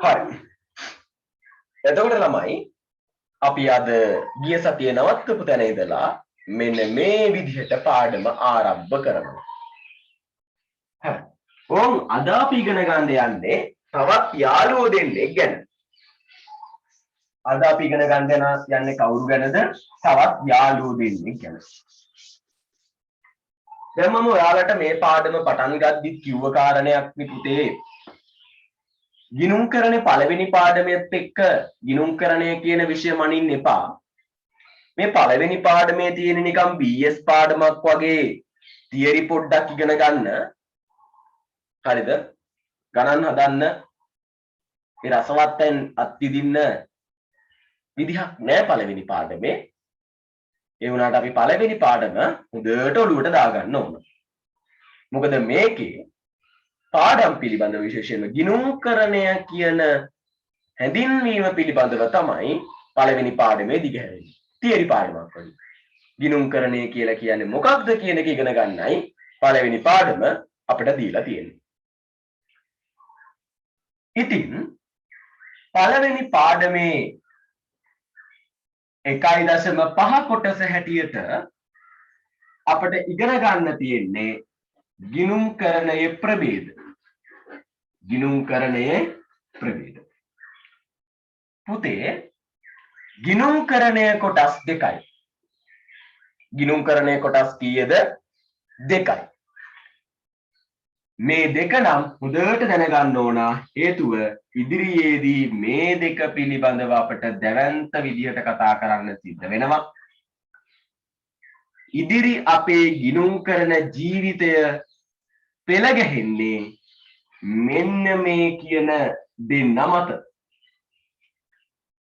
හරි. එතකොට ළමයි අපි අද ගිය සතියේ නවත්තපු තැන ඉඳලා මෙන්න මේ විදිහට පාඩම ආරම්භ කරනවා. හරි. ඕම් අද අපි ඉගෙන ගන්න යන්නේ තවත් යාළුවෝ දෙන්නෙක් ගැන. අද අපි ඉගෙන ගන්න යන්නේ කවුරු ගැනද? තවත් යාළුවෝ දෙන්නෙක් ගැන. දැන් මම ඔයාලට මේ පාඩම පටන් ගද්දි කිව්ව කාරණයක් පුතේ. ගිණුම්කරණේ පළවෙනි පාඩමෙත් එක්ක ගිණුම්කරණය කියන විෂය මනින්න එපා. මේ පළවෙනි පාඩමේ තියෙන නිකම් BS පාඩමක් වගේ තියරි පොඩ්ඩක් ඉගෙන ගන්න. හරිද? ගණන් හදන්න ඒ රසවත්යෙන් අත්විඳින්න විදිහක් නෑ පළවෙනි පාඩමේ. ඒ වුණාට අපි පළවෙනි පාඩම හොඳට ඔලුවට දාගන්න ඕන. මොකද මේකේ පාඩම් පිළිබඳව විශේෂයෙන්ම ගිණුම්කරණය කියන හැඳින්වීම පිළිබඳව තමයි පළවෙනි පාඩමේ දිගහැරෙන්නේ. තියරි පාඩමක් වගේ. ගිණුම්කරණය කියලා කියන්නේ මොකක්ද කියන එක ඉගෙන ගන්නයි පළවෙනි පාඩම අපිට දීලා තියෙන්නේ. ඉතින් පළවෙනි පාඩමේ 1.5 කොටස හැටියට අපිට ඉගෙන ගන්න තියෙන්නේ ගිණුම්කරණයේ ප්‍රභේද. ගිණුම්කරණයේ ප්‍රභේද. පුතේ ගිණුම්කරණය කොටස් දෙකයි. ගිණුම්කරණය කොටස් කීයද? දෙකයි. මේ දෙක නම් හොඳට දැනගන්න ඕන. හේතුව ඉදිරියේදී මේ දෙක පිළිබඳව අපට දැවැන්ත විදිහට කතා කරන්න සිද්ධ වෙනවා. ඉදිරි අපේ ගිණුම්කරණ ජීවිතය පෙළ ගැහෙන්නේ මෙන්න මේ කියන දෙන්න මත.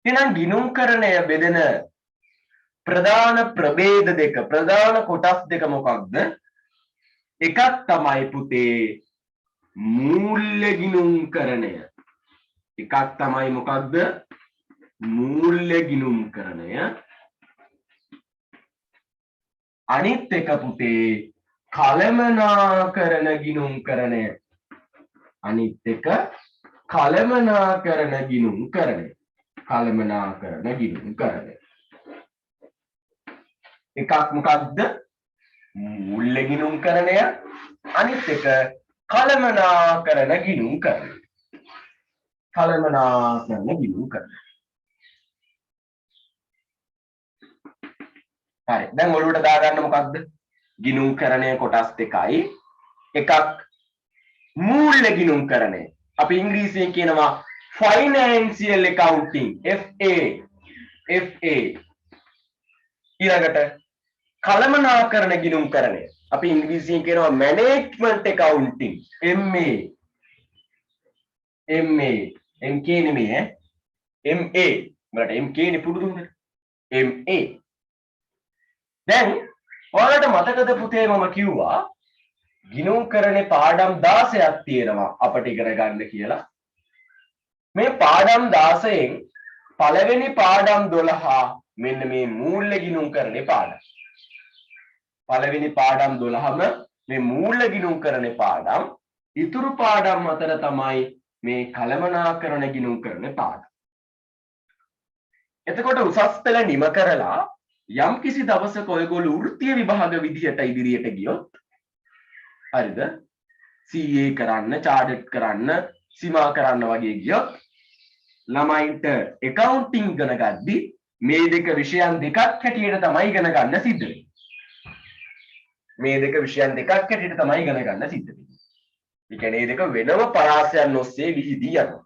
එහෙනම් ගිණුම්කරණය බෙදෙන ප්‍රධාන ප්‍රභේද දෙක, ප්‍රධාන කොටස් දෙක මොකක්ද? එකක් තමයි පුතේ මූල්‍ය ගිණුම්කරණය. එකක් තමයි මොකක්ද? මූල්‍ය ගිණුම්කරණය. අනිත් එක පුතේ කලමනාකරණ ගිණුම්කරණය. අනිත් එක කලමනාකරණ ගිණුම්කරණය. කලමනාකරණ ගිණුම්කරණය. එකක් මොකක්ද? මූල්‍ය ගිණුම්කරණය. අනිත් එක කලමනාකරණ ගිණුම්කරණය. කලමනාකරණ ගිණුම්කරණය. හරි. දැන් ඔළුවට දාගන්න මොකක්ද? ගිණුම්කරණය කොටස් දෙකයි. එකක් මූල්‍ය ගිණුම්කරණය. අපි ඉංග්‍රීසියෙන් කියනවා financial accounting FA. ඊළඟට කලමනාකරණ ගිණුම්කරණය. අපි ඉංග්‍රීසියෙන් කියනවා management accounting MA. MK නෙමෙයි MA. මට MK නේ පුරුදුද? MA. දැන් ඔයාලට මතකද පුතේ මම කිව්වා ගිණුම්කරණේ පාඩම් 16ක් තියෙනවා අපිට ඉගෙන ගන්න කියලා. මේ පාඩම් 16න් පළවෙනි පාඩම් 12 මෙන්න මේ මූල්‍ය ගිණුම්කරණේ පාඩම්. පළවෙනි පාඩම් 12ම මේ මූල්‍ය ගිණුම්කරණේ පාඩම්. ඉතුරු පාඩම් අතර තමයි මේ කලමනාකරණ ගිණුම්කරණේ පාඩම්. එතකොට උසස් පෙළ නිම කරලා යම් කිසි දවසක ඔයගොල්ලෝ වෘත්තීය විභාග විදියට ඉදිරියට ගියොත් හරිද? CA කරන්න, චාර්ටඩ් කරන්න, සීමා කරන්න වගේ ගියොත් ළමයින්ට accounting ඉගෙන ගද්දි මේ දෙක විෂයන් දෙකක් හැටියට තමයි ඉගෙන ගන්න සිද්ධ වෙන්නේ. මේ දෙක විෂයන් දෙකක් හැටියට තමයි ඉගෙන ගන්න සිද්ධ වෙන්නේ. ඒ කියන්නේ මේ දෙක වෙනම පරාසයන් ඔස්සේ විහිදී යනවා.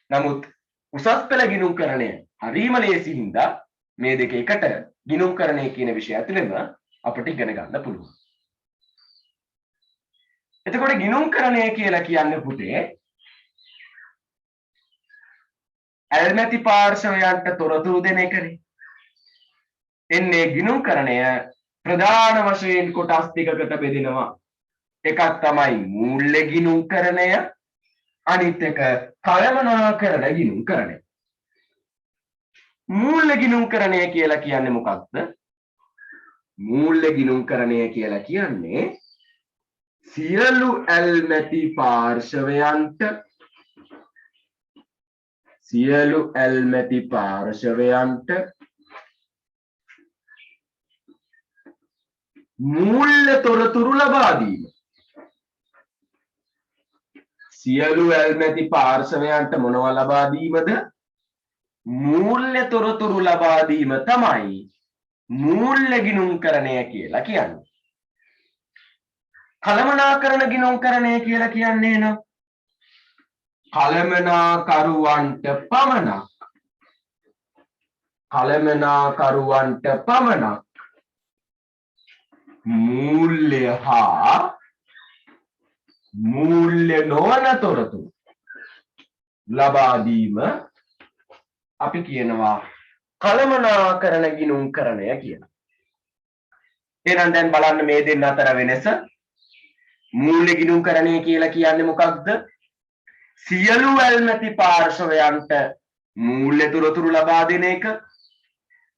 නමුත් උසස් පෙළ ගිණුම්කරණය හරිම ලේසි හින්දා මේ දෙක එකට ගිණුම්කරණය කියන විෂය ඇතුළෙම අපිට ඉගෙන ගන්න පුළුවන්. එතකොට ගිණුම්කරණය කියලා කියන්නේ පුතේ ඇල්මැති පාර්ශවයන්ට තොරතුරු දෙන එකනේ. එන්නේ ගිණුම්කරණය ප්‍රධාන වශයෙන් කොටස් දෙකකට බෙදෙනවා. එකක් තමයි මූල්‍ය ගිණුම්කරණය, අනිත් එක කලමනාකරණ ගිණුම්කරණය. මූල්‍ය ගිණුම්කරණය කියලා කියන්නේ මොකක්ද? මූල්‍ය ගිණුම්කරණය කියලා කියන්නේ සියලු ඇල්මැති පාර්ශවයන්ට සියලු ඇල්මැති පාර්ශවයන්ට මූල්‍ය තොරතුරු ලබා දීම. සියලු ඇල්මැති පාර්ශවයන්ට මොනවා ලබා දීමද? මූල්‍ය තොරතුරු ලබා දීම තමයි මූල්‍ය ගිණුම්කරණය කියලා කියන්නේ. කළමනාකරණ ගිණුම්කරණය කියලා කියන්නේ න කළමනාකරුවන්ට පමණක් මූල්‍ය හා මූල්‍ය නොවන තොරතුරු ලබා දීම අපි කියනවා කළමනාකරණ ගිණුම්කරණය කියලා. එහෙනම් දැන් බලන්න මේ දෙන්න අතර වෙනස. මූල්‍ය ගිණුම්කරණය කියලා කියන්නේ මොකක්ද? සියලු ඇල්මැති පාර්ශවයන්ට මූල්‍ය තොරතුරු ලබා දෙන එක.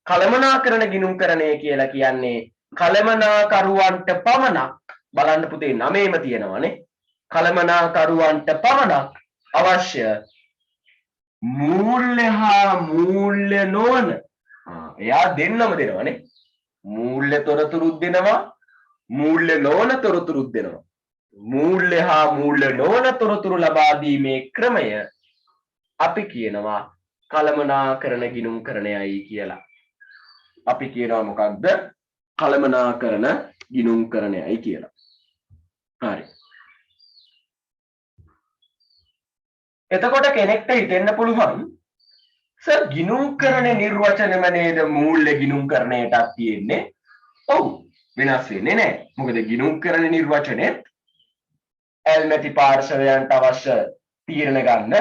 කළමනාකරණ ගිණුම්කරණය කියලා කියන්නේ කළමනාකරුවන්ට පමණක්, බලන්න පුතේ නමේම තියෙනවානේ, කළමනාකරුවන්ට පමණක් අවශ්‍ය මූල්‍ය හා මූල්‍ය නොවන, එයා දෙන්නම දෙනවානේ, මූල්‍ය තොරතුරුත් දෙනවා, මූල්‍ය නොවන තොරතුරුත් දෙනවා. මූල්‍ය හා මූල්‍ය නොවන තොරතුරු ලබා දීමේ ක්‍රමය අපි කියනවා කළමනාකරණ ගිණුම්කරණයයි කියලා. අපි කියනවා මොකක්ද? කළමනාකරණ ගිණුම්කරණයයි කියලා. හරි. එතකොට කෙනෙක්ට හිතෙන්න පුළුවන් සර් ගිණුම්කරණ නිර්වචනම නේද මූල්‍ය ගිණුම්කරණයටත් තියෙන්නේ? ඔව්, වෙනස් වෙන්නේ නැහැ. මොකද ගිණුම්කරණ නිර්වචනයේ ඇල්මැති පාර්ශවයන්ට අවශ්‍ය තීරණ ගන්න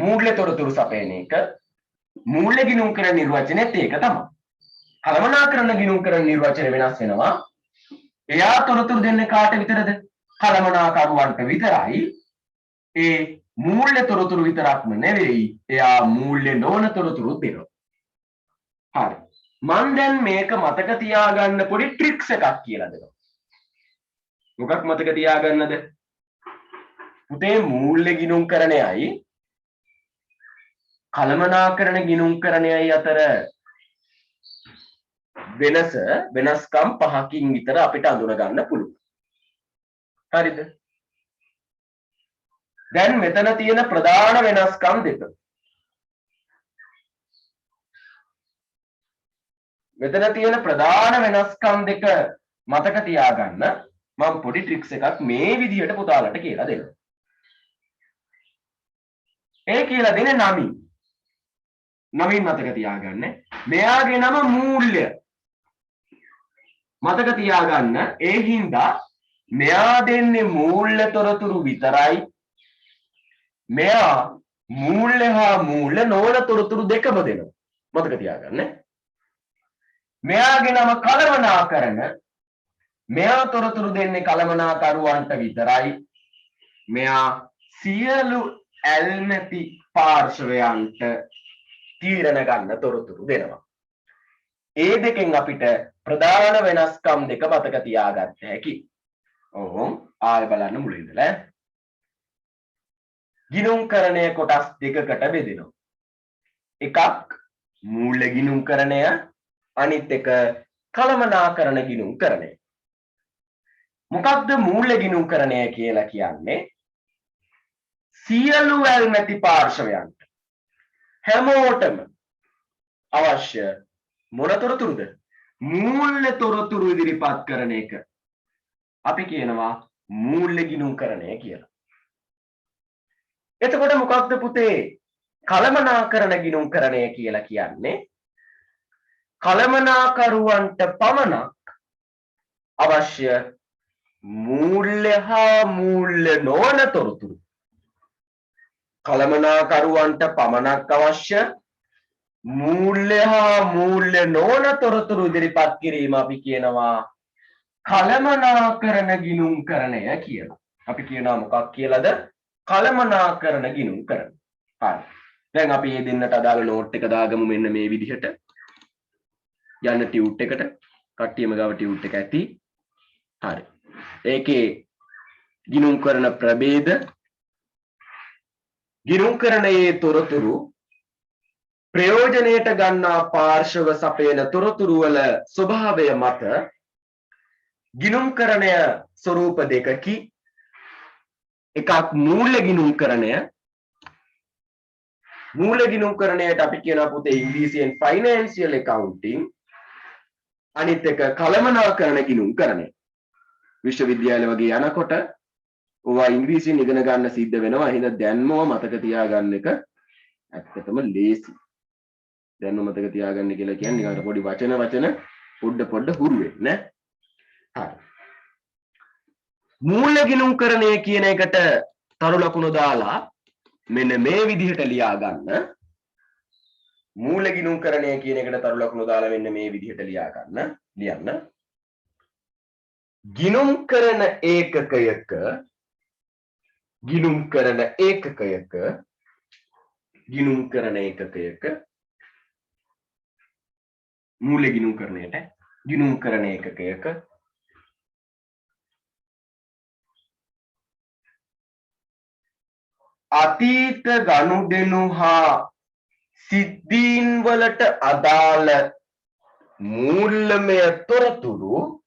මූල්‍ය තොරතුරු සපයන එක, මූල්‍ය ගිණුම්කරණ නිර්වචනයේත් ඒක තමයි. කළමනාකරණ ගිණුම්කරණ නිර්වචනය වෙනස් වෙනවා. එයා තොරතුරු දෙන්නේ කාට විතරද? කළමනාකරුවන්ට විතරයි. ඒ මූල්‍ය තොරතුරු විතරක්ම නෙවෙයි, එයා මූල්‍ය නොවන තොරතුරුත් දෙනවා. හරි. මම දැන් මේක මතක තියාගන්න පොඩි ට්‍රික්ස් එකක් කියලා දෙනවා. මොකක් මතක තියාගන්නද? පුතේ මූල්‍ය ගිණුම්කරණයයි කළමනාකරණ ගිණුම්කරණයයි අතර වෙනස්කම් 5කින් විතර අපිට අඳුන ගන්න පුළුවන්. හරිද? දැන් මෙතන තියෙන ප්‍රධාන වෙනස්කම් දෙක. මෙතන තියෙන ප්‍රධාන වෙනස්කම් දෙක මතක තියාගන්න මම පොඩි ට්‍රික්ස් එකක් මේ විදිහට පුතාලට කියලා දෙනවා. ඒ කියලා දෙන්නේ නමින්. නමින් මතක තියාගන්න. මෙයාගේ නම මූල්‍ය. මතක තියාගන්න. ඒ හින්දා මෙයා දෙන්නේ මූල්‍ය තොරතුරු විතරයි. මෙයා මූල්‍ය හා මූල්‍ය නොවන තොරතුරු දෙකම දෙනවා. මතක තියාගන්න. මෙයාගේ නම කළමනාකරණ. මෙයා තොරතුරු දෙන්නේ කළමනාකරුවන්ට විතරයි. මෙයා සියලු ඇල්මැති පාර්ශවයන්ට තීරණ ගන්න තොරතුරු දෙනවා. ඒ දෙකෙන් අපිට ප්‍රධාන වෙනස්කම් දෙක මතක තියාගන්න හැකි. ඔව්, ආයෙ බලන්න මුලින් ඉඳලා. ගිණුම්කරණය කොටස් දෙකකට බෙදෙනවා. එකක් මූල්‍ය ගිණුම්කරණය, අනිත් එක කළමනාකරණ ගිණුම්කරණය. මොකක්ද මූල්‍ය ගිණුම්කරණය කියලා කියන්නේ? සියලු ඇල්මැති පාර්ශවයන්ට හැමෝටම අවශ්‍ය මොන තොරතුරුද? මූල්‍ය තොරතුරු ඉදිරිපත් කරන එක අපි කියනවා මූල්‍ය ගිණුම්කරණය කියලා. එතකොට මොකක්ද පුතේ කළමනාකරණ ගිණුම්කරණය කියලා කියන්නේ? කළමනාකරුවන්ට පමණක් අවශ්‍ය මූල්‍ය හා මූල්‍ය නොවන තොරතුරු, කළමනාකරුවන්ට පමණක් අවශ්‍ය මූල්‍ය හා මූල්‍ය නොවන තොරතුරු ඉදිරිපත් කිරීම අපි කියනවා කළමනාකරණ ගිණුම්කරණය කියලා. අපි කියනවා මොකක් කියලාද? කළමනාකරණ ගිණුම්කරණය. හරි. දැන් අපි මේ දෙන්නට අදාළ නෝට් එක දාගමු මෙන්න මේ විදිහට. යන්න ටියුට් එකට. කට්ටියම ගාව ටියුට් එක ඇති. හරි. ඒකේ ගිණුම්කරණ ප්‍රභේද ගිණුම්කරණයේ තොරතුරු ප්‍රයෝජනයට ගන්නා පාර්ශව සපයන තොරතුරු වල ස්වභාවය මත ගිණුම්කරණය ස්වරූප දෙකකි. එකක් මූල්‍ය ගිණුම්කරණය. මූල්‍ය ගිණුම්කරණයට අපි කියනවා පුතේ ඉංග්‍රීසියෙන් ෆයිනෑන්ෂියල් ඇකවුන්ටිං. අනිත් එක කළමනාකරණ ගිණුම්කරණය. විශ්වවිද්‍යාල වගේ යනකොට ඔවා ඉංග්‍රීසියෙන් ඉගෙන ගන්න සිද්ධ වෙනවා. එහෙනම් දැන්ම මතක තියාගන්න එක ඇත්තටම ලේසි. දැන්ම මතක තියාගන්න කියලා කියන්නේ නිකන් පොඩි වචන පොඩ හුරු වෙන්න. හරි. මූල්‍ය ගිණුම්කරණය කියන එකට තරු ලකුණු දාලා මෙන්න මේ විදිහට ලියා ගන්න. මූල්‍ය ගිණුම්කරණය කියන එකට තරු ලකුණු දාලා මෙන්න මේ විදිහට ලියන්න. ගිණුම්කරන ඒකකයක මූල්‍ය ගිණුම්කරණයට ගිණුම්කරන ඒකකයක අතීත ගනුදෙනු හා සිද්ධීන් වලට අදාළ මූල්‍යමය තොරතුරු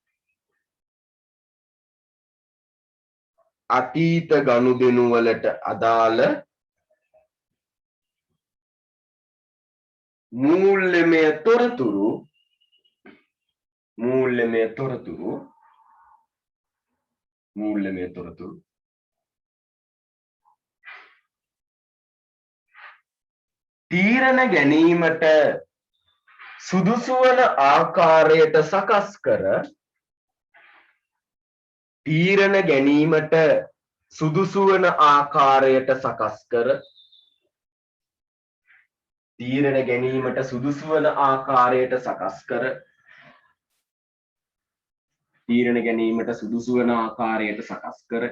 අතීත ගනුදෙනු වලට අදාළ මූල්‍යමය තොරතුරු තීරණ ගැනීමට සුදුසු වන ආකාරයට සකස් කර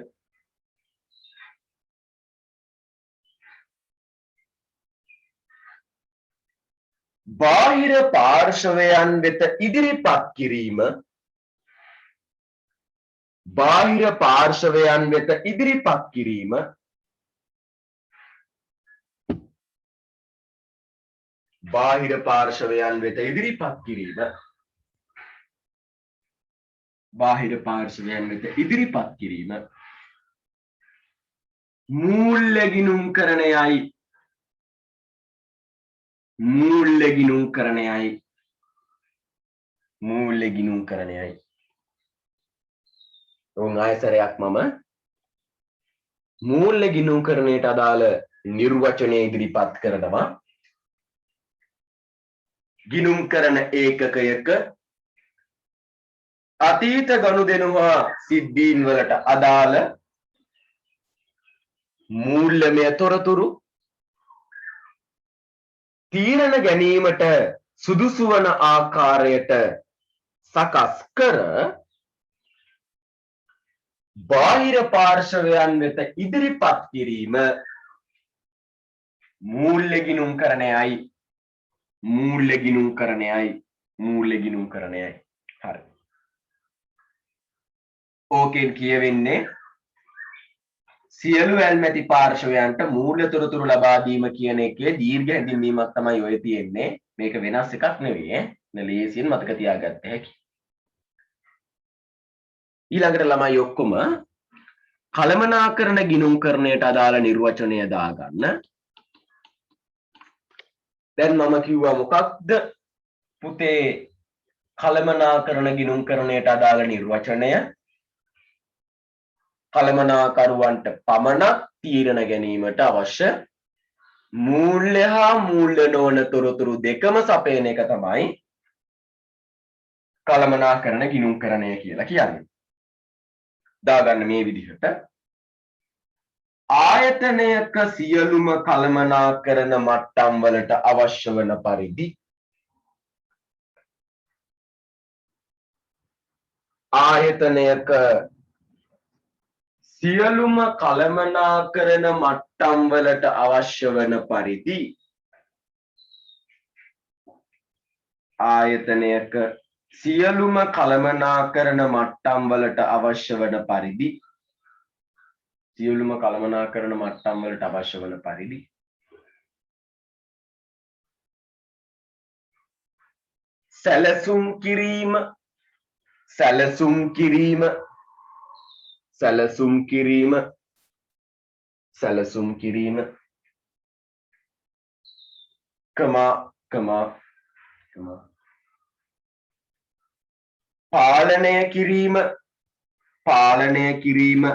බාහිර පාර්ශවයන් වෙත ඉදිරිපත් කිරීම මූල්‍ය ගිණුම්කරණයයි. උන් ආයතරයක් මම මූල්‍ය ගිණුම්කරණයට අදාළ නිර්වචනය ඉදිරිපත් කරනවා. ගිණුම්කරන ඒකකයක අතීත ගනුදෙනු හා සිද්ධීන් වලට අදාළ මූල්‍යමය තොරතුරු තීරණ ගැනීමට සුදුසු වන ආකාරයට සකස් කර බාහිර පාර්ශවයන් වෙත ඉදිරිපත් කිරීම මූල්‍ය ගිණුම්කරණයයි. හරි. ඕකෙන් කියවෙන්නේ සියලු ඇල්මැති පාර්ශවයන්ට මූල්‍ය තොරතුරු ලබා දීම කියන එකේ දීර්ඝ හැඳින්වීමක් තමයි ඔය තියෙන්නේ. මේක වෙනස් එකක් නෙවෙයි. ලේසියෙන් මතක තියාගත්ත හැකි. ඊළඟට ළමයි ඔක්කොම කළමනාකරණ ගිණුම්කරණයට අදාළ නිර්වචනය දාගන්න. දැන් මම කිව්වා මොකක්ද පුතේ කළමනාකරණ ගිණුම්කරණයට අදාළ නිර්වචනය? කළමනාකරුවන්ට පමණක් තීරණ ගැනීමට අවශ්‍ය මූල්‍ය හා මූල්‍ය නොවන තොරතුරු දෙකම සපයන එක තමයි කළමනාකරණ ගිණුම්කරණය කියලා කියන්නේ. දාගන්න මේ විදිහට ආයතනයක සියලුම කළමනාකරණ මට්ටම් වලට අවශ්‍ය වන පරිදි ආයතනයක සියලුම කළමනාකරණ මට්ටම් වලට අවශ්‍ය වන පරිදි ආයතනයක සියලුම කළමනාකරණ මට්ටම් වලට අවශ්‍ය වන පරිදි සියලුම කළමනාකරණ මට්ටම් වලට අවශ්‍ය වන පරිදි සැලසුම් කිරීම සැලසුම් කිරීම සැලසුම් කිරීම සැලසුම් කිරීම කමා පාලනය කිරීම පාලනය කිරීම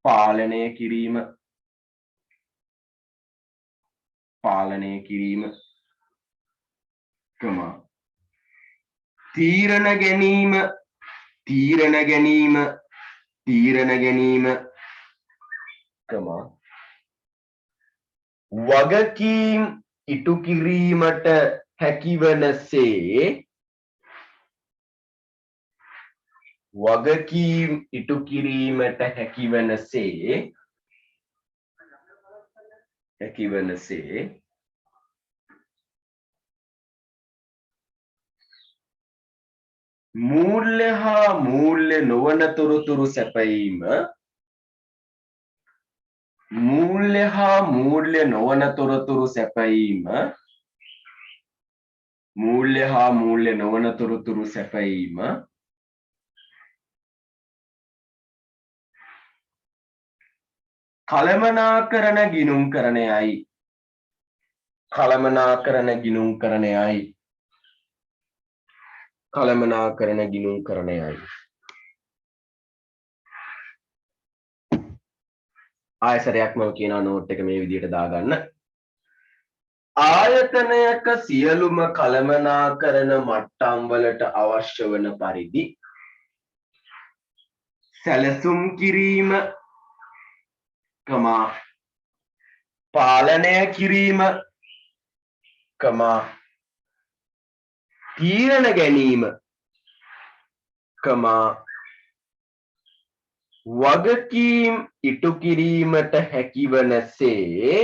පාලනය කිරීම පාලනය කිරීම කමා තීරණ ගැනීම තීරණ ගැනීම තීරණ ගැනීම කමා වගකීම් ඉටු කිරීමට හැකිවනසේ වගකීම් ඉටු කිරීමට හැකිවනසේ මූල්‍ය හා මූල්‍ය නොවන තොරතුරු සැපයීම මූල්‍ය හා මූල්‍ය නොවන තොරතුරු සැපයීම මූල්‍ය හා මූල්‍ය නොවන තොරතුරු සැපයීම කළමනාකරණ ගිණුම්කරණයයි කළමනාකරණ ගිණුම්කරණයයි කළමනාකරණ ගිණුම්කරණයයි ආයසරයක් මම කියන නෝට් එක මේ විදිහට දාගන්න ආයතනයක සියලුම කළමනාකරණ මට්ටම් වලට අවශ්‍ය වන පරිදි සැලසුම් කිරීම කමා පාලනය කිරීම කමා තීරණ ගැනීම කමා වගකීම් ඉටු කිරීමට හැකිවනසේ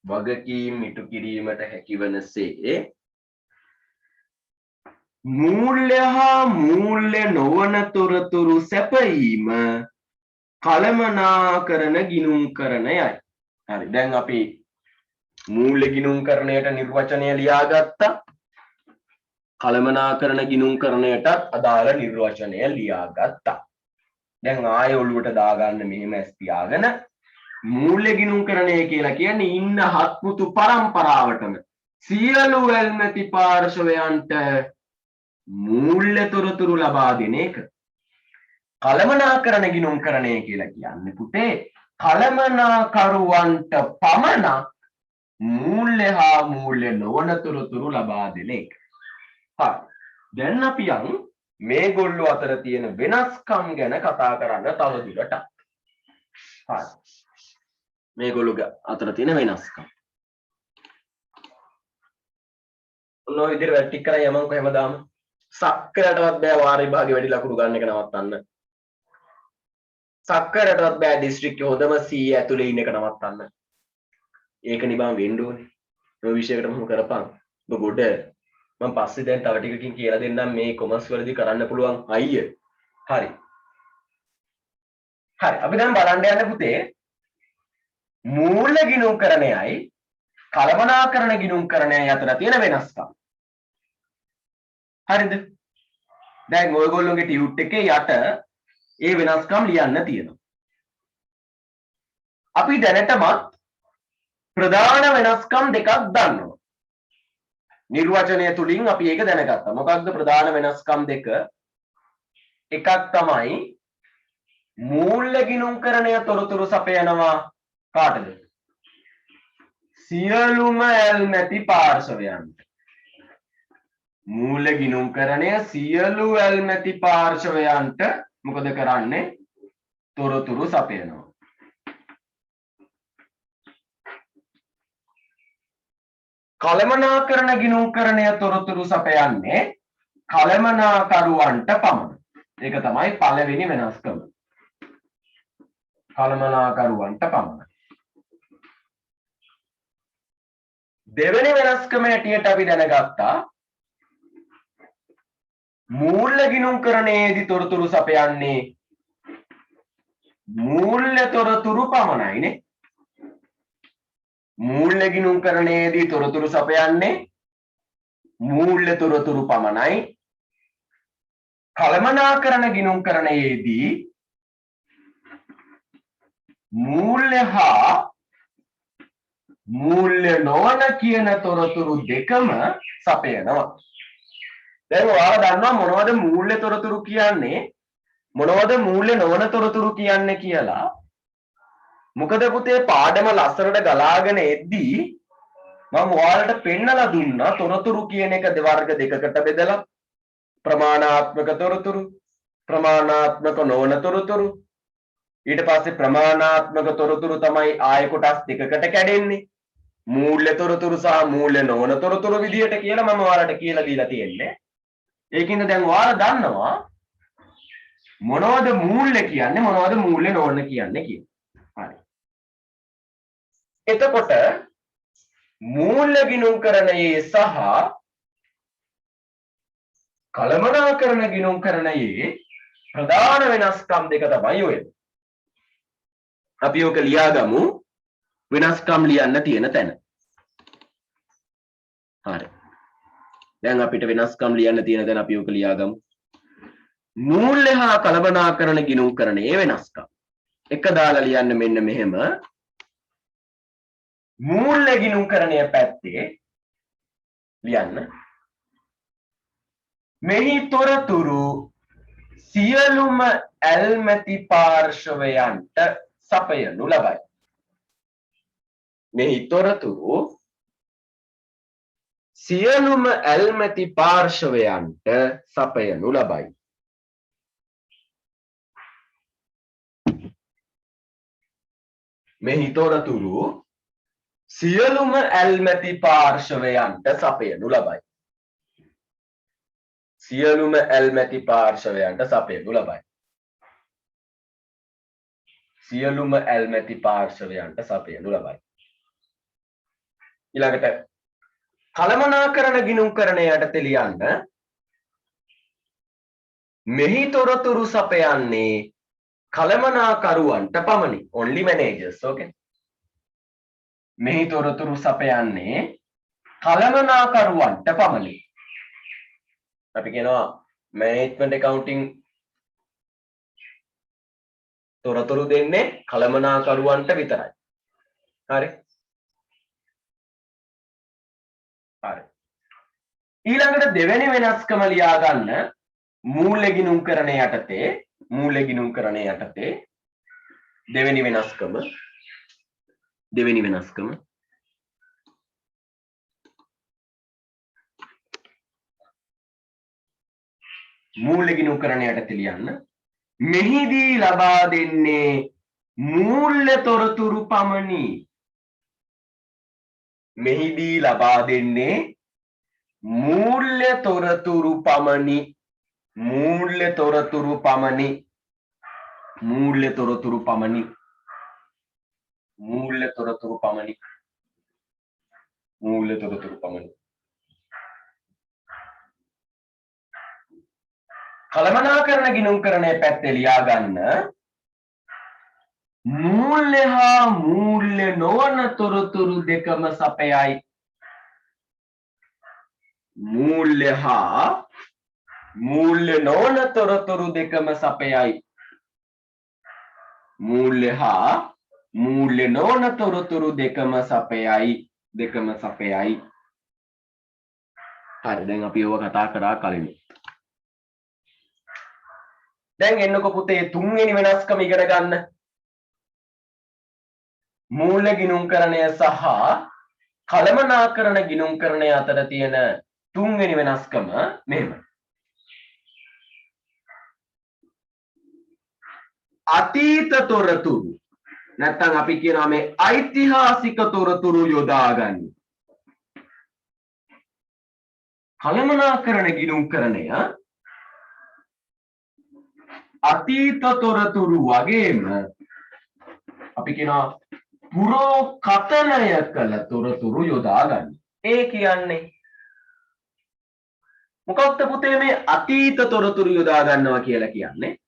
වගකීම් ඉටු කිරීමට හැකිවනසේ මූල්‍ය හා මූල්‍ය නොවන තොරතුරු සැපයීම කළමනාකරණ ගිණුම්කරණයයි. හරි දැන් අපි මූල්‍ය ගිණුම්කරණයට නිර්වචනය ලියාගත්තා. කළමනාකරණ ගිණුම්කරණයටත් අදාළ නිර්වචනය ලියාගත්තා. දැන් ආයෙ ඔළුවට දාගන්න මෙහෙම ඇස් පියාගෙන මූල්‍ය ගිණුම්කරණය කියලා කියන්නේ ඉන්න හත්මුතු පරම්පරාවටම සියලු වැල්මැති පාර්ශවයන්ට මූල්‍ය තොරතුරු ලබා දෙන එක. කළමනාකරණ ගිණුම්කරණය කියලා කියන්නේ පුතේ කළමනාකරුවන්ට පමණක් මූල්‍ය හා මූල්‍ය නොවන තොරතුරු ලබා දෙන එක. හරි. දැන් අපි යන් මේගොල්ලෝ අතර තියෙන වෙනස්කම් ගැන කතා කරන්න තවදුරටත්. හරි. මේගොල්ලෝ අතර තියෙන වෙනස්කම්. ඔන්න ඔය විදිහට ටික කරා යමන්කො හැමදාම. සක්කරටවත් බෑ වාර විභාගේ වැඩි ලකුණු ගන්න එක නවත්තන්න. සක්කරටවත් බෑ දිස්ත්‍රික්කයේ හොඳම 100 ඇතුලේ ඉන්න එක නවත්තන්න. ඒක නිබන් වෙන්න ඕනේ. මේ විෂයකට මම කරපන්. ඔබ ගොඩ මම පස්සේ දැන් තව ටිකකින් කියලා දෙන්නම් මේ කොමර්ස් වලදී කරන්න පුළුවන් අයිය. හරි. හරි. අපි දැන් බලන්න යන්න පුතේ මූල්‍ය ගිණුම්කරණයයි කළමනාකරණ ගිණුම්කරණයයි අතර තියෙන වෙනස්කම්. හරිද? දැන් ඔයගොල්ලෝගේ ටියුට් එකේ යට ඒ වෙනස්කම් ලියන්න තියෙනවා. අපි දැනටමත් ප්‍රධාන වෙනස්කම් දෙකක් දන්නවා. නිර්වචනය තුලින් අපි ඒක දැනගත්තා. මොකක්ද ප්‍රධාන වෙනස්කම් දෙක? එකක් තමයි මූල්‍ය ගිණුම්කරණය තොරතුරු සපයනවා කාටද? සියලුම ඇල්මැති පාර්ශවයන්ට. මූල්‍ය ගිණුම්කරණය සියලු ඇල්මැති පාර්ශවයන්ට මොකද කරන්නේ? තොරතුරු සපයනවා. කළමනාකරණ ගිණුම්කරණය තොරතුරු සපයන්නේ කළමනාකරුවන්ට පමණයි. ඒක තමයි පළවෙනි වෙනස්කම. කළමනාකරුවන්ට පමණයි. දෙවෙනි වෙනස්කම හැටියට අපි දැනගත්තා මූල්‍ය ගිණුම්කරණයේදී තොරතුරු සපයන්නේ මූල්‍ය තොරතුරු පමණයිනේ. මූල්‍ය ගිණුම්කරණයේදී තොරතුරු සපයන්නේ මූල්‍ය තොරතුරු පමණයි. කළමනාකරණ ගිණුම්කරණයේදී මූල්‍ය හා මූල්‍ය නොවන කියන තොරතුරු දෙකම සපයනවා. දැන් ඔයාලා දන්නවා මොනවද මූල්‍ය තොරතුරු කියන්නේ මොනවද මූල්‍ය නොවන තොරතුරු කියන්නේ කියලා. මොකද පුතේ පාඩම ලස්සනට ගලාගෙන එද්දී මම ඔයාලට පෙන්නලා දුන්නා තොරතුරු කියන එක දෙවර්ග දෙකකට බෙදලා ප්‍රමාණාත්මක තොරතුරු ප්‍රමාණාත්මක නොවන තොරතුරු ඊට පස්සේ ප්‍රමාණාත්මක තොරතුරු තමයි ආය කොටස් දෙකකට කැඩෙන්නේ මූල්‍ය තොරතුරු සහ මූල්‍ය නොවන තොරතුරු විදියට කියලා මම ඔයාලට කියලා දීලා තියෙන්නේ. ඒකින්ද දැන් ඔයාලා දන්නවා මොනවද මූල්‍ය කියන්නේ මොනවද මූල්‍ය නොවන කියන්නේ කියලා. හරි. එතකොට මූල්‍ය ගිණුම්කරණයේ සහ කළමනාකරණ ගිණුම්කරණයේ ප්‍රධාන වෙනස්කම් දෙක තමයි ඔය. අපි ඔක ලියාගමු වෙනස්කම් ලියන්න තියෙන තැන. හරි. දැන් අපිට වෙනස්කම් ලියන්න තියෙන තැන අපි ඔක ලියාගමු. මූල්‍ය හා කළමනාකරණ ගිණුම්කරණයේ වෙනස්කම්. එක දාලා ලියන්න මෙන්න මෙහෙම. මූල්‍ය ගිණුම්කරණය පැත්තේ ලියන්න. මෙහි තොරතුරු සියලුම ඇල්මැති පාර්ශවයන්ට සපයනු ලබයි. මෙහි තොරතුරු සියලුම ඇල්මැති පාර්ශවයන්ට සපයනු ලබයි. මෙහි තොරතුරු සියලුම ඇල්මැති පාර්ශවයන්ට සපයනු ලබයි. සියලුම ඇල්මැති පාර්ශවයන්ට සපයනු ලබයි. සියලුම ඇල්මැති පාර්ශවයන්ට සපයනු ලබයි. ඊළඟට කළමනාකරණ ගිණුම්කරණය යටතේ ලියන්න මෙහි තොරතුරු සපයන්නේ කළමනාකරුවන්ට පමණි. only managers. okay. මෙහි තොරතුරු සපයන්නේ කළමනාකරුවන්ට පමණි. අපි කියනවා management accounting තොරතුරු දෙන්නේ කළමනාකරුවන්ට විතරයි. හරි. හරි. ඊළඟට දෙවෙනි වෙනස්කම ලියා ගන්න මූල්‍ය ගිණුම්කරණය යටතේ දෙවෙනි වෙනස්කම මූල්‍ය ගිණුම්කරණය යටතේ ලියන්න මෙහිදී ලබා දෙන්නේ මූල්‍ය තොරතුරු පමණි. මෙහිදී ලබා දෙන්නේ මූල්‍ය තොරතුරු පමණි. මූල්‍ය තොරතුරු පමණි. මූල්‍ය තොරතුරු පමණි. මූල්‍ය තොරතුරු පමණි. මූල්‍ය තොරතුරු පමණි. කළමනාකරණ ගිණුම්කරණය පැත්තේ ලියා ගන්න මූල්‍ය හා මූල්‍ය නොවන තොරතුරු දෙකම සපයයි. මූල්‍ය හා මූල්‍ය නොවන තොරතුරු දෙකම සපයයි. මූල්‍ය හා මූල්‍ය නොවන තොරතුරු දෙකම සපයයි. හරි. දැන් අපි ඔව කතා කරා කලින්. දැන් එන්නකො පුතේ තුන්වෙනි වෙනස්කම ඉගෙන ගන්න. මූල්‍ය ගිණුම්කරණය සහ කළමනාකරණ ගිණුම්කරණය අතර තියෙන තුන්වෙනි වෙනස්කම මෙහෙම. අතීත තොරතුරු නැත්නම් අපි කියනවා මේ ඓතිහාසික තොරතුරු යොදා ගන්න. කළමනාකරණ ගිණුම්කරණය අතීත තොරතුරු වගේම අපි කියනවා පුරෝකථනය කළ තොරතුරු යොදා ගන්න. ඒ කියන්නේ මොකක්ද පුතේ මේ අතීත තොරතුරු යොදා ගන්නවා කියලා කියන්නේ?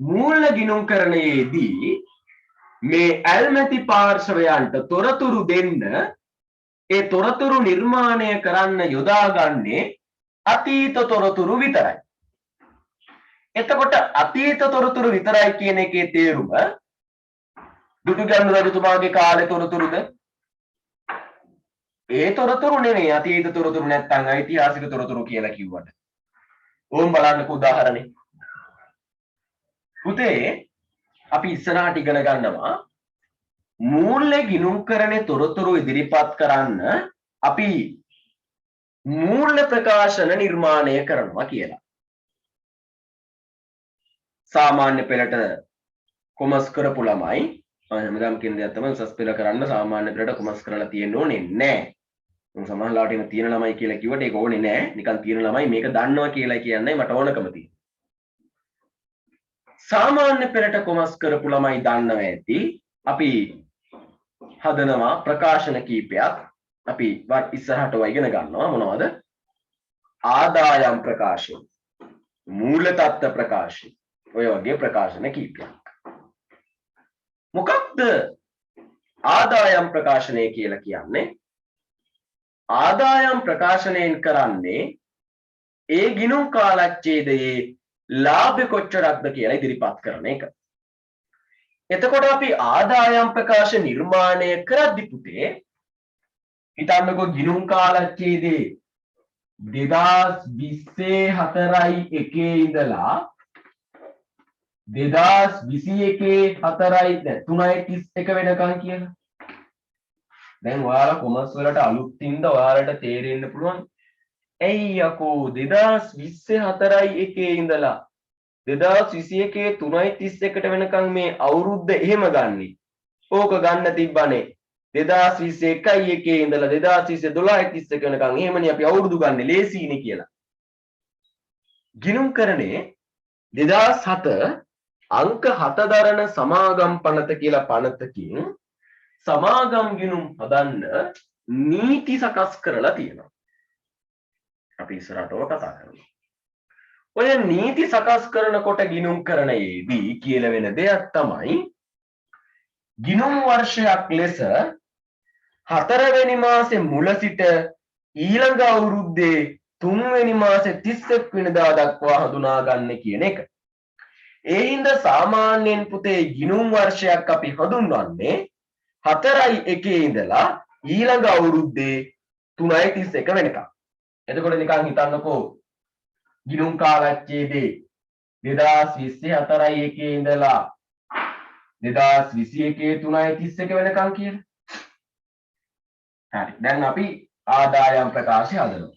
මූල්‍ය ගිණුම්කරණයේදී මේ ඇල්මැති පාර්ශවයන්ට තොරතුරු දෙන්න ඒ තොරතුරු නිර්මාණය කරන්න යොදාගන්නේ අතීත තොරතුරු විතරයි. එතකොට අතීත තොරතුරු විතරයි කියන එකේ තේරුම දුටුගැමුණු රජතුමාගේ කාලේ තොරතුරුද? ඒ තොරතුරු නෙමෙයි අතීත තොරතුරු නැත්තම් ඓතිහාසික තොරතුරු කියලා කිව්වට. ඕම් බලන්නකෝ උදාහරණේ. පුතේ අපි ඉස්සරහට ඉගෙන ගන්නවා මූල්‍ය ගිණුම්කරණේ තොරතුරු ඉදිරිපත් කරන්න අපි මූල්‍ය ප්‍රකාශන නිර්මාණය කරනවා කියලා. සාමාන්‍ය පෙළට කොමස් කරපු ළමයි මම හැමදාම කියන දේ තමයි උසස් පෙළ කරන්න සාමාන්‍ය පෙළට කොමස් කරලා තියෙන්න ඕනේ නැහැ. මම සමහරලාට එන තියෙන ළමයි කියලා කිව්වට ඒක ඕනේ නැහැ. නිකන් තියෙන ළමයි මේක දන්නවා කියලා කියන්නයි මට ඕනකම තියෙන්නේ. සාමාන්‍ය පෙළට කොමස් කරපු ළමයි දන්නවා ඇති. අපි හදනවා ප්‍රකාශන කීපයක්. අපි ඉස්සරහට ඉගෙන ගන්නවා මොනවද? ආදායම් ප්‍රකාශන, මූල තත්ත්ව ප්‍රකාශන, ඔය වගේ ප්‍රකාශන කීපයක්. මොකක්ද ආදායම් ප්‍රකාශනය කියලා කියන්නේ? ආදායම් ප්‍රකාශනයෙන් කරන්නේ ඒ ගිණුම් කාලච්ඡේදයේ ලාභ කොච්චරක්ද කියලා ඉදිරිපත් කරන එක. එතකොට අපි ආදායම් ප්‍රකාශ නිර්මාණය කරද්දි පුතේ හිතන්නකෝ ගිණුම් කාලච්ඡේදයේ 2024 ඉඳලා 2021 3:31 වෙනකන් කියලා. දැන් ඔයාලා කොමර්ස් වලට අලුත්ින්ද ඔයාලට තේරෙන්න පුළුවන්. ඇයි යකෝ 2024 ඉඳලා 2021 3:31ට වෙනකන් මේ අවුරුද්ද එහෙම ගන්නෙ. ඕක ගන්න තිබ්බනේ 2021 ඉඳලා 2020 12:31 වෙනකන් එහෙමනේ අපි අවුරුදු ගන්න ලේසියිනේ කියලා. ගිණුම්කරණේ 2007 අංක 7 දරන සමාගම් පනත කියලා පනතකින් සමාගම් ගිණුම් හදන්න නීති සකස් කරලා තියෙනවා. අපි ඉස්සරහට ඔය කතා කරමු. ඔය නීති සකස් කරනකොට ගිණුම්කරණයේදී කියලා වෙන දෙයක් තමයි ගිණුම් වර්ෂයක් ලෙස 4 වෙනි මාසේ මුල සිට ඊළඟ අවුරුද්දේ 3 වෙනි මාසේ 31 වෙනිදා දක්වා හඳුනා ගන්න කියන එක. ඒ හින්දා සාමාන්‍යයෙන් පුතේ ගිණුම් වර්ෂයක් අපි හඳුන්වන්නේ 4:1 ඉඳලා ඊළඟ අවුරුද්දේ 3:31 වෙනකම්. එතකොට නිකන් හිතන්නකෝ ගිණුම් කාලච්ඡේදේ 2020 4:1 ඉඳලා 2021 3:31 වෙනකම් කියලා. හරි. දැන් අපි ආදායම් ප්‍රකාශය හදනවා.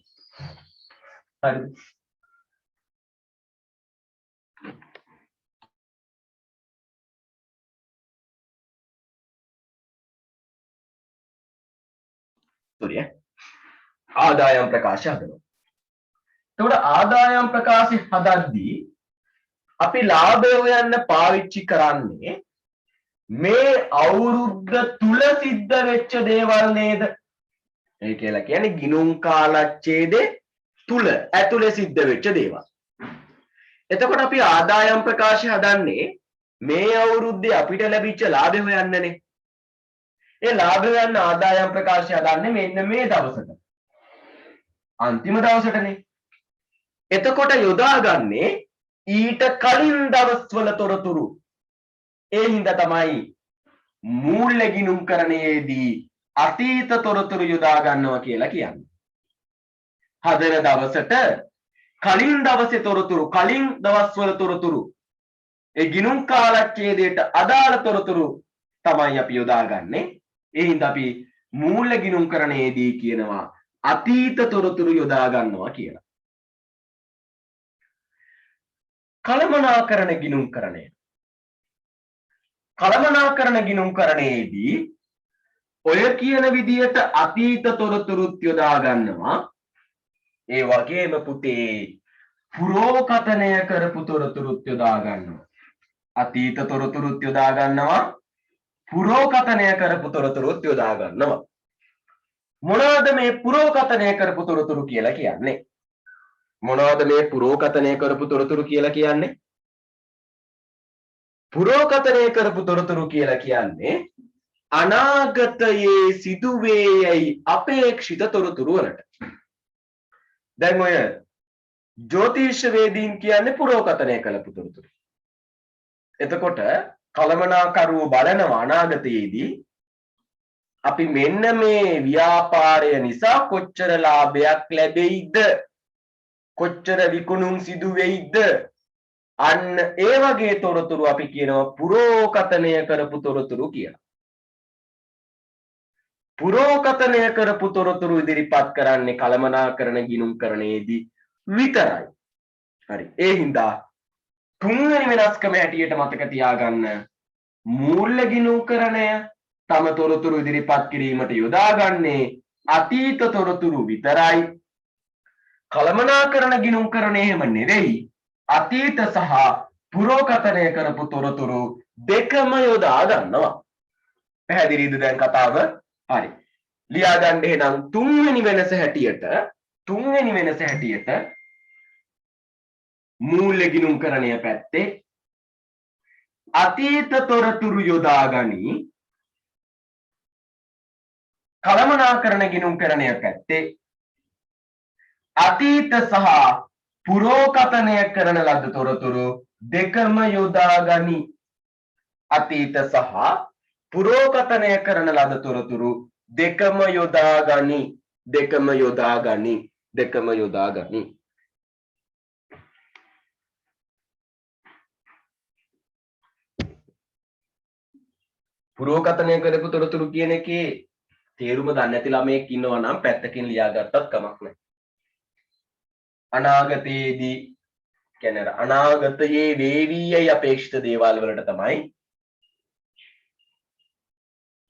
හරිද? ආදායම් ප්‍රකාශය හදනවා. එතකොට ආදායම් ප්‍රකාශය හදද්දී අපි ලාභය හොයන්න පාවිච්චි කරන්නේ මේ අවුරුද්ද තුල සිද්ධ වෙච්ච දේවල් නේද? ඒ කියලා කියන්නේ ගිණුම් කාලච්ඡේදේ තුල ඇතුලේ සිද්ධ වෙච්ච දේවල්. එතකොට අපි ආදායම් ප්‍රකාශය හදන්නේ මේ අවුරුද්දේ අපිට ලැබිච්ච ලාභය හොයන්නනේ. ඒ ලාභය යන ආදායම් ප්‍රකාශය හදන්නේ මෙන්න මේ දවසට. අන්තිම දවසටනේ. එතකොට යොදාගන්නේ ඊට කලින් දවස්වල තොරතුරු. ඒ හින්දා තමයි මූල්‍ය ගිණුම්කරණයේදී අතීත තොරතුරු යොදා ගන්නවා කියලා කියන්නේ. හදන දවසට කලින් දවසේ තොරතුරු, කලින් දවස්වල තොරතුරු, ඒ ගිණුම් කාලච්ඡේදයට අදාළ තොරතුරු තමයි අපි යොදාගන්නේ. ඒ හින්දා අපි මූල්‍ය ගිණුම්කරණයේදී කියනවා අතීත තොරතුරු යොදා ගන්නවා කියලා. කළමනාකරණ ගිණුම්කරණය. කළමනාකරණ ගිණුම්කරණයේදී ඔය කියන විදියට අතීත තොරතුරුත් යොදා ගන්නවා. ඒ වගේම පුතේ පුරෝකථනය කරපු තොරතුරුත් යොදා ගන්නවා. අතීත තොරතුරුත් යොදා ගන්නවා. පුරෝකථනය කරපු තොරතුරුත් යොදා ගන්නවා. මොනවාද මේ පුරෝකථනය කරපු තොරතුරු කියලා කියන්නේ? මොනවාද මේ පුරෝකථනය කරපු තොරතුරු කියලා කියන්නේ? පුරෝකතනය කරපු තොරතුරු කියලා කියන්නේ අනාගතයේ සිදුවේ යයි අපේක්ෂිත තොරතුරු වලට. දැන් ඔය ජ්‍යොතිෂවේදීන් කියන්නේ පුරෝකතනය කළපු තොරතුරු. එතකොට කළමනාකරුවෝ බලනවා අනාගතයේදී අපි මෙන්න මේ ව්‍යාපාරය නිසා කොච්චර ලාභයක් ලැබෙයිද, කොච්චර විකුණුම් සිදු වෙයිද, අන්න ඒ වගේ තොරතුරු අපි කියනවා පුරෝකතනය කරපු තොරතුරු කියලා. පුරෝකතනය කරපු තොරතුරු ඉදිරිපත් කරන්නේ කළමනාකරණ ගිණුම්කරණයේදී විතරයි. හරි. ඒ හින්දා තුන්වෙනි වෙනස්කම හැටියට මතක තියාගන්න මූල්‍ය ගිණුම්කරණය තම තොරතුරු ඉදිරිපත් කිරීමට යොදාගන්නේ අතීත තොරතුරු විතරයි. කළමනාකරණ ගිණුම්කරණය එහෙම නෙවෙයි. අතීත සහ පුරෝකතනය කරපු තොරතුරු දෙකම යොදා ගන්නවා. පැහැදිලිද දැන් කතාව? හරි. ලියා ගන්න එහෙනම් තුන්වෙනි වෙනස හැටියට මූල්‍ය ගිණුම්කරණය පැත්තේ අතීත තොරතුරු යොදා ගනි. කළමනාකරණ ගිණුම්කරණය පැත්තේ අතීත සහ පුරෝකතනය කරන ලද තොරතුරු දෙකම යොදා ගනි. අතීත සහ පුරෝකතනය කරන ලද තොරතුරු දෙකම යොදා ගනි. පුරෝකතනය කරපු තොරතුරු කියන එකේ තේරුම දන්නේ නැති ළමයෙක් ඉන්නවා නම් පැත්තකින් ලියාගත්තත් කමක් නැහැ. අනාගතයේදී කියන්නේ අනාගතයේ වේවි යයි අපේක්ෂිත දේවල් වලට තමයි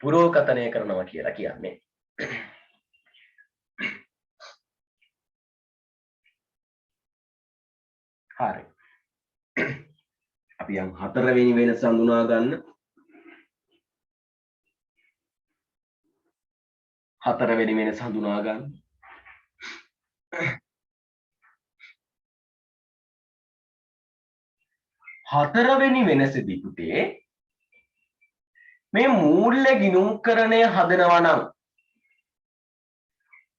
පුරෝකතනය කරනවා කියලා කියන්නේ. හරි. අපි යම් හතරවෙනි වෙනස හඳුනා ගන්න. හතරවෙනි වෙනසදී පුතේ මේ මූල්‍ය ගිණුම්කරණය හදනවා නම්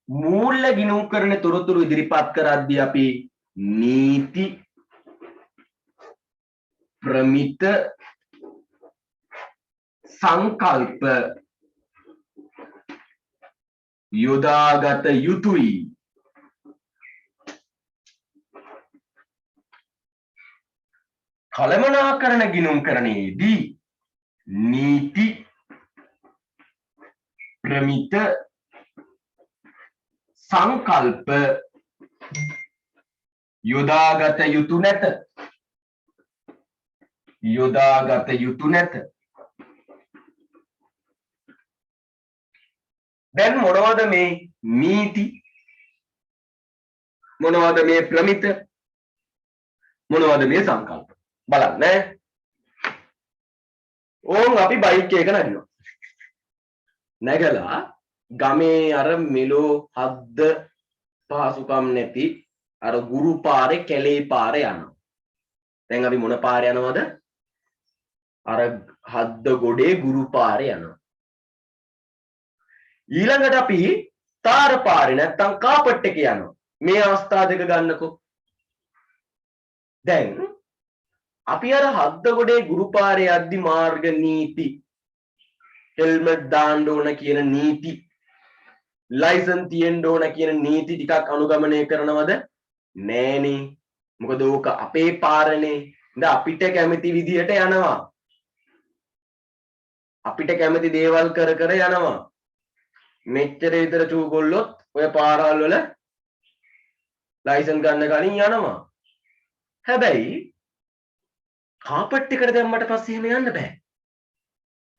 මූල්‍ය ගිණුම්කරණ තොරතුරු ඉදිරිපත් කරද්දී අපි නීති ප්‍රමිත සංකල්ප යොදාගත යුතුයි. කළමනාකරණ ගිණුම්කරණයේදී නීති ප්‍රමිත සංකල්ප යොදාගත යුතු නැත. දැන් මොනවද මේ නීති, මොනවද මේ ප්‍රමිත, මොනවද මේ සංකල්ප බලන්න. ඕන් අපි බයික් එක නගිනවා. නැගලා ගමේ අර මෙලෝ හද්ද පහසුකම් නැති අර ගුරු පාරේ කැලේ පාරේ යනවා. දැන් අපි මොන පාරේ යනවද? අර හද්ද ගොඩේ ගුරු පාරේ යනවා. ඊළඟට අපි තාර පාරේ නැත්තම් කාපට් එකේ යනවා. මේ අවස්ථා දෙක ගන්නකො. දැන් අපි අර හද්ද ගොඩේ ගුරු පාරේ යද්දි මාර්ග නීති, හෙල්මට් දාන්න ඕන කියන නීති, ලයිසන් තියෙන්න ඕන කියන නීති ටිකක් අනුගමනය කරනවද? නෑනේ. මොකද ඕක අපේ පාරනේ. ඉතින් අපිට කැමති විදියට යනවා. අපිට කැමති දේවල් කර යනවා. මෙච්චර විතර චූකොල්ලොත් ඔය පාරවල් වල ලයිසන් ගන්න කලින් යනවා. හැබැයි කාපට් එකට දැම්මට පස්සේ එහෙම යන්න බෑ.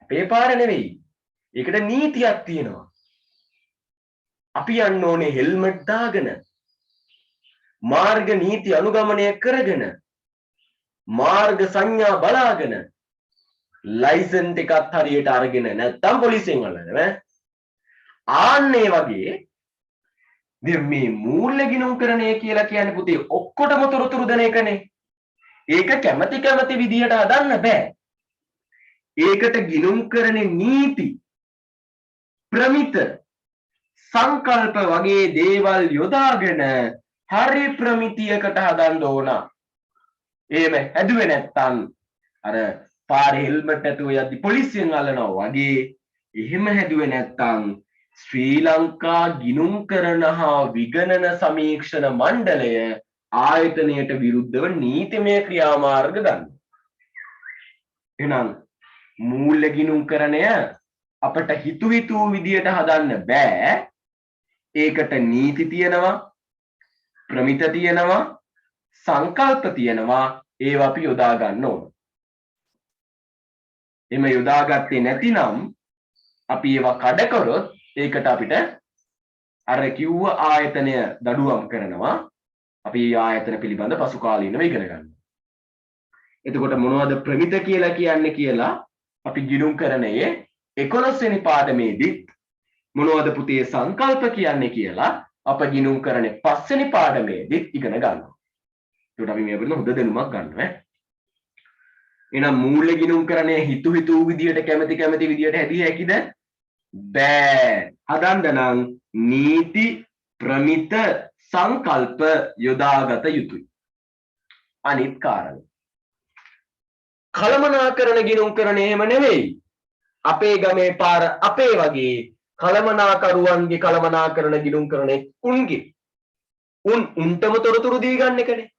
අපේ පාර නෙවෙයි. ඒකට නීතියක් තියෙනවා. අපි යන්න ඕනේ හෙල්මට් දාගෙන, මාර්ග නීති අනුගමනය කරගෙන, මාර්ග සංඥා බලාගෙන, ලයිසන් ටිකත් හරියට අරගෙන නැත්තම් පොලිසියෙන් අල්ලන්න බෑ. ආන්නේ වගේ මේ මූල්‍ය ගිණුම්කරණය කියලා කියන්නේ පුතේ ඔක්කොටම තොරතුරු දෙන එකනේ. ඒක කැමැති විදියට හදන්න බෑ. ඒකට ගිනුම් කරන නීති ප්‍රමිත සංකල්ප වගේ දේවල් යොදාගෙන හරි ප්‍රමිතියකට හදන්න ඕන. එහෙම හැදුවේ නැත්තම් අර පාරේ හෙල්මට් නැතුව යද්දි පොලිසියෙන් අල්ලනවා වගේ එහෙම හැදුවේ නැත්තම් ශ්‍රී ලංකා ගිනුම් කරන හා විගණන සමීක්ෂණ මණ්ඩලය ආයතනයට විරුද්ධව නීතිමය ක්‍රියාමාර්ග ගන්නවා. එහෙනම් මූල්‍ය ගිණුම්කරණය අපට හිතු විදියට හදන්න බෑ. ඒකට නීති තියෙනවා, ප්‍රමිත තියෙනවා, සංකල්ප තියෙනවා. ඒවා අපි යොදා ගන්න ඕන. එimhe යොදාගත්තේ නැතිනම් අපි ඒවා කඩ කරොත් ඒකට අපිට අර කිව්ව ආයතනය දඩුවම් කරනවා. අපි ආයතන පිළිබඳ පසු කාලීනව ඉගෙන ගන්නවා. එතකොට මොනවද ප්‍රමිත කියලා කියන්නේ කියලා අපි ගිණුම්කරණයේ 11 වෙනි පාඩමේදී මොනවද පුතේ සංකල්ප කියන්නේ කියලා අප ගිණුම්කරණයේ 5 වෙනි පාඩමේදී ඉගෙන ගන්නවා. ඒකට අපි මේ වෙන හොඳ දැනුමක් ගන්නවා. එහෙනම් මූල්‍ය ගිණුම්කරණයේ හිතු විදියට කැමැති විදියට හැදිය හැකිද? බෑ. හදන්න නම් නීති ප්‍රමිත සංකල්ප යොදාගත යුතුයි. අනිත් කාරණා කළමනාකරන ගිණුම්කරණය එහෙම නෙවෙයි. අපේ ගමේ පාර අපේ වගේ කළමනාකරුවන්ගේ කළමනාකරන ගිණුම්කරණය උන්ටම තොරතුරු දී ගන්න එකනේ.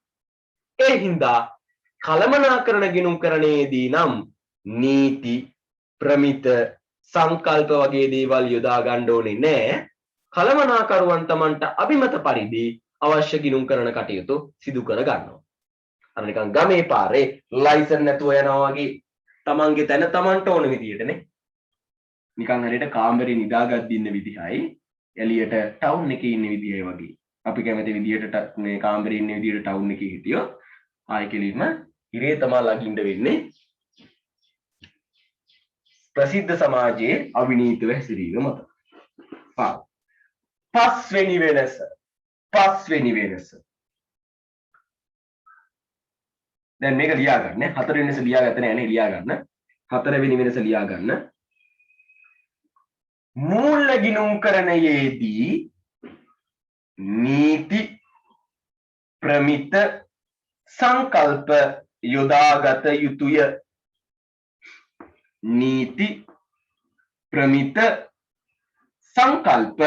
ඒ හින්දා කළමනාකරන ගිණුම්කරණයේදී නම් නීති ප්‍රමිත සංකල්ප වගේ දේවල් යොදා ගන්න ඕනේ නෑ. කළමනාකරුවන් Tamanට අභිමත පරිදි අවශ්‍ය ගිණුම්කරණ කටයුතු සිදු කර ගන්නවා. අර නිකන් ගමේ පාරේ ලයිසන් නැතුව යනවා වගේ Tamanගේ තැන Tamanට ඕන විදියටනේ. නිකන් හරියට කාමරේ නිදාගත් ඉන්න විදිහයි එළියට ටවුන් එකේ ඉන්න විදියයි වගේ. අපි කැමති විදියට මේ කාමරේ ඉන්න විදියට ටවුන් එකේ හිටියොත් ආයි කෙලින්ම ඉරේ තමයි ළඟින්ද වෙන්නේ. ප්‍රසිද්ධ සමාජයේ අවිනීතව හැසිරීම මත. පස්වෙනි වෙනස. දැන් මේක ලියා ගන්න. හතරවෙනි වෙනස ලියාගත්ත නෑ නේ ලියා ගන්න. හතරවෙනි වෙනස ලියා ගන්න. මූල්‍ය ගිණුම්කරණයේදී නීති ප්‍රමිත සංකල්ප යොදාගත යුතුය. නීති ප්‍රමිත සංකල්ප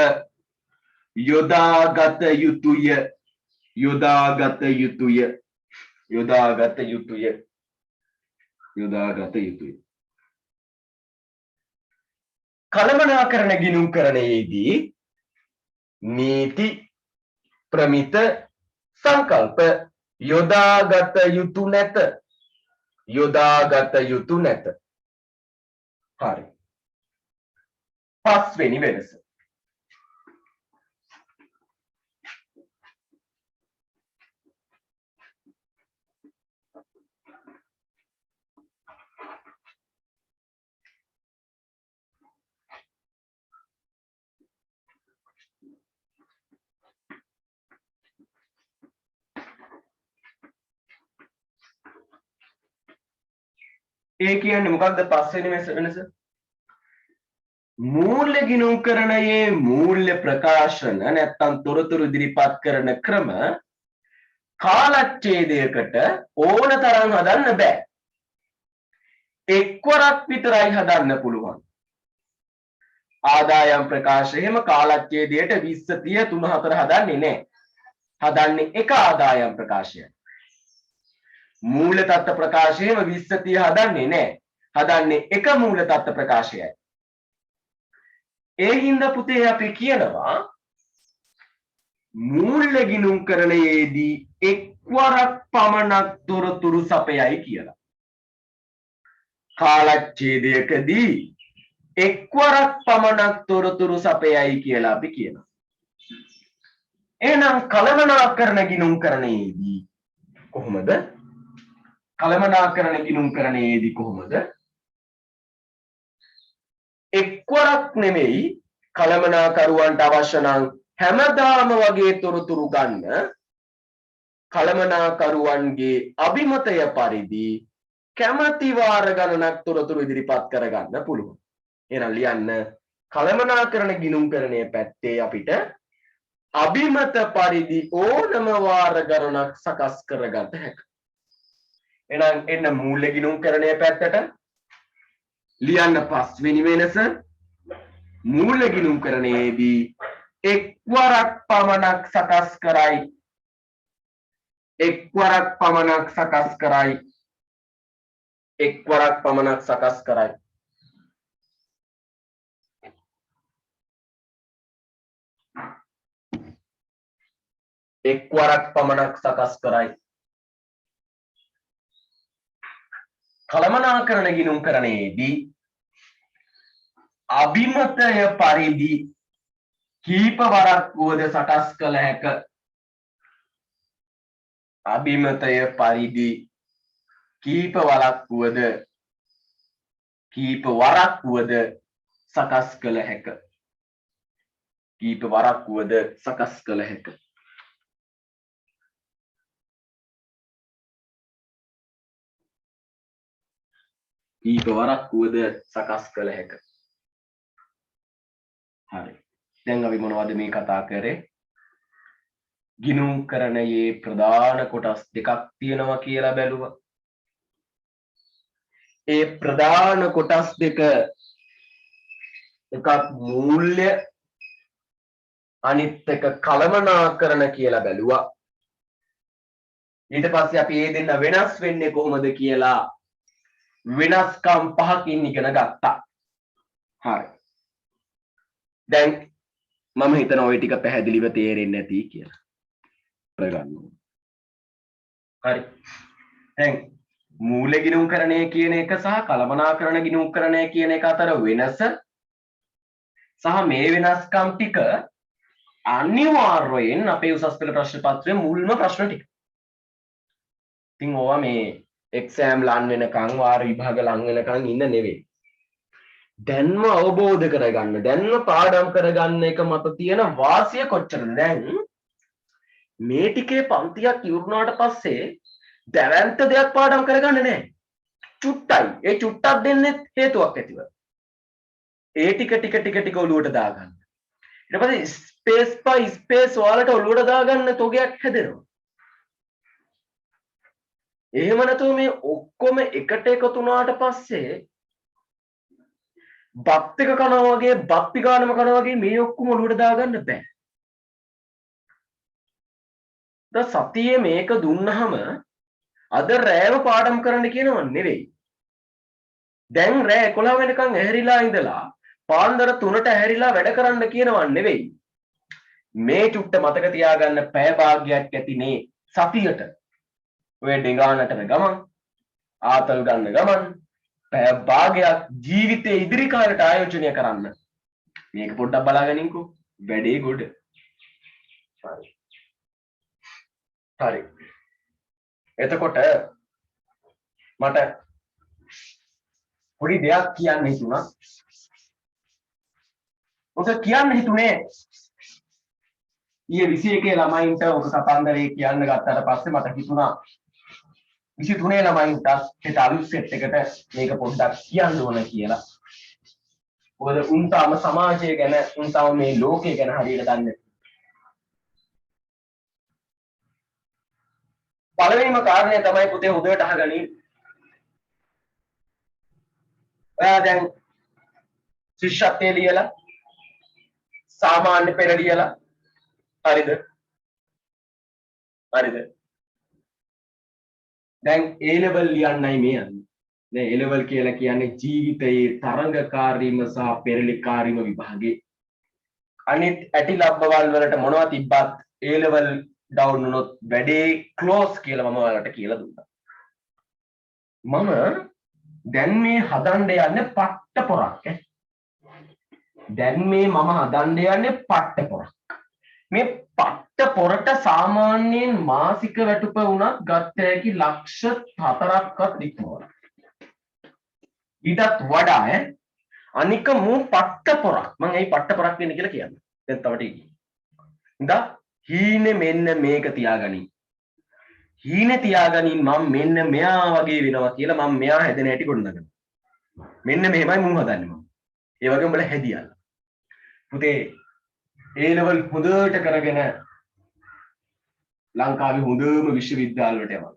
යොදාගත යුතුය. කළමනාකරන ගිණුම්කරණයේදී නීති ප්‍රමිත සංකල්ප යොදාගත යුතු නැත. හරි. පස්වෙනි වෙනස. ඒ කියන්නේ මොකක්ද පස්වෙනි වෙනස? මූල්‍ය ගිණුම්කරණයේ මූල්‍ය ප්‍රකාශන නැත්නම් තොරතුරු ඉදිරිපත් කරන ක්‍රම කාලච්ඡේදයකට ඕන තරම් හදන්න බෑ. එක්වරක් විතරයි හදන්න පුළුවන්. ආදායම් ප්‍රකාශය එහෙම කාලච්ඡේදයට 20 30 3 4 හදන්නේ නැහැ. හදන්නේ එක ආදායම් ප්‍රකාශයයි. මූල තත්ත්ව ප්‍රකාශයම 20 30 හදන්නේ නැහැ. හදන්නේ එක මූල තත්ත්ව ප්‍රකාශයයි. ඒ හින්දා පුතේ අපි කියනවා මූල්‍ය ගිණුම්කරණයේදී එක්වරක් පමණක් තොරතුරු සපයයි කියලා. කාලච්ඡේදයකදී එක්වරක් පමණක් තොරතුරු සපයයි කියලා අපි කියනවා. එහෙනම් කළමනාකරන ගිණුම්කරණයේදී කොහොමද? කළමනාකරන ගිණුම්කරණයේදී කොහොමද? එක්වරක් නෙමෙයි කළමනාකරුවන්ට අවශ්‍ය නම් හැමදාම වගේ තොරතුරු ගන්න කළමනාකරුවන්ගේ අභිමතය පරිදි කැමැති වාර ගණනක් තොරතුරු ඉදිරිපත් කරගන්න පුළුවන්. එහෙනම් ලියන්න කළමනාකරණ ගිණුම්කරණයේ පැත්තේ අපිට අභිමත පරිදි ඕනම වාර ගණනක් සකස් කරගත හැකියි. එහෙනම් එන්න මූල්‍ය ගිණුම්කරණයේ පැත්තට ලියන්න පස්වෙනි වෙනස මූල්‍ය ගිණුම්කරණයේදී එක්වරක් පමණක් සකස් කරයි. එක්වරක් පමණක් සකස් කරයි. එක්වරක් පමණක් සකස් කරයි. එක්වරක් පමණක් සකස් කරයි. කළමනාකරණ ගිණුම්කරණයේදී අභිමතය පරිදි කීප වරක් වුවද සකස් කළ හැක. අභිමතය පරිදි කීප වරක් වුවද සකස් කළ හැක. කීප වරක් වුවද සකස් කළ හැක. කීප වරක් වුවද සකස් කළ හැක. හරි. දැන් අපි මොනවද මේ කතා කරේ? ගිණුම්කරණයේ ප්‍රධාන කොටස් දෙකක් තියෙනවා කියලා බැලුවා. ඒ ප්‍රධාන කොටස් දෙක එකක් මූල්‍ය අනිත් එක කළමනාකරණ කියලා බැලුවා. ඊට පස්සේ අපි මේ දෙන්න වෙනස් වෙන්නේ කොහොමද කියලා වෙනස්කම් පහකින් ඉගෙන ගත්තා. හරි. දැන් මම හිතනවා ওই ටික පැහැදිලිව තේරෙන්නේ නැති කියලා. ගන්න ඕන. හරි. දැන් මූල්‍ය ගිණුම්කරණය කියන එක සහ කළමනාකරණ ගිණුම්කරණය කියන එක අතර වෙනස සහ මේ වෙනස්කම් ටික අනිවාර්යයෙන් අපේ උසස් පෙළ ප්‍රශ්න පත්‍රයේ මුල්ම ප්‍රශ්න ටික. ඉතින් ඕවා මේ එක්සෑම් ලන් වෙනකන් වාර විභාග ලන් වෙනකන් ඉන්න නෙවෙයි. දැන්ම අවබෝධ කරගන්න, දැන්ම පාඩම් කරගන්න එක මත තියෙන වාසිය කොච්චරද? දැන් මේ ටිකේ පන්තියක් ඉවරුනාට පස්සේ දැවැන්ත දෙයක් පාඩම් කරගන්න නැහැ. චුට්ටයි. ඒ චුට්ටක් දෙන්නේ හේතුවක් ඇතිව. ඒ ටික ඔලුවට දාගන්න. ඊට පස්සේ ස්පේස් by ස්පේස් වලට ඔලුවට දාගන්න තොගයක් හැදෙනවා. එහෙම නැතුව මේ ඔක්කොම එකට එකතු වුණාට පස්සේ බත් එක කනවා වගේ බත් පිගානම කනවා වගේ මේ ඔක්කොම ඔලුවට දාගන්න බෑ. සතියේ මේක දුන්නහම අද රෑව පාඩම් කරන්න කියනව නෙවෙයි. දැන් රෑ 11 වෙනකන් ඇහැරිලා ඉඳලා පාන්දර 3ට ඇහැරිලා වැඩ කරන්න කියනව නෙවෙයි. මේ චුට්ට මතක තියාගන්න පැය භාගයක් ඇතිනේ සතියට. ඔය ඩෙඟානට ගමන් ආතල් ගන්න ගමන් පැය භාගයක් ජීවිතේ ඉදිරි කාලයට ආයෝජනය කරන්න. මේක පොඩ්ඩක් බලාගනින්කෝ. වැඩේ ගොඩ. හරි. එතකොට මට පොඩි දෙයක් කියන්න හිතුණා. ඔක කියන්න හිතුනේ ඊයේ 21 ළමයින්ට ඔක කතන්දරේ කියන්න ගත්තට පස්සේ මට හිතුණා 23 ළමයින්ට හිත අලුත් සෙට් එකට මේක පොඩ්ඩක් කියන්න ඕන කියලා. මොකද උන් තාම සමාජය ගැන උන් තාම මේ ලෝකය ගැන හරියට දන්නේ නැහැ. පළවෙනිම කාරණය තමයි පුතේ හොඳට අහගනින්. ඔයා දැන් ශිෂ්‍යත්වයේ ලියලා සාමාන්‍ය පෙළ ලියලා හරිද? හරිද? දැන් A level ලියන්නයි මේ යන්නේ. දැන් A level කියලා කියන්නේ ජීවිතයේ තරංගකාරීම සහ පෙරලිකාරීම විභාගේ. අනිත් ඇටි ලබ්බවල් වලට මොනවද තිබ්බත් A level ඩවුන් වුණොත් වැඩේ ක්ලෝස් කියලා මම ඔයාලට කියලා දුන්නා. මම දැන් මේ හදන්න යන්නේ පට්ට පොරක් ඈ. දැන් මේ මම හදන්න යන්නේ පට්ට පොරක්. මේ පට්ට පොරට සාමාන්‍යයෙන් මාසික වැටුප වුණත් ගත හැකි ලක්ෂ 4ක්වත් ඉක්මවනවා. ඊටත් වඩා ඈ අනික මු පට්ට පොරක්. මම ඇයි පට්ට පොරක් වෙන්නේ කියලා කියන්නේ. දැන් තව ටිකකින්. ඉඳා හීනේ මෙන්න මේක තියාගනි. හීනේ තියාගනින් මම මෙන්න මෙයා වගේ වෙනවා කියලා මම මෙයා හැදෙන හැටි ගොඩනගනවා. මෙන්න මෙහෙමයි මුන් හදන්නේ මම. ඒ වගේ උඹලා හැදියල්ලා. පුතේ A level හොඳට කරගෙන ලංකාවේ හොඳම විශ්වවිද්‍යාල වලට යනවා.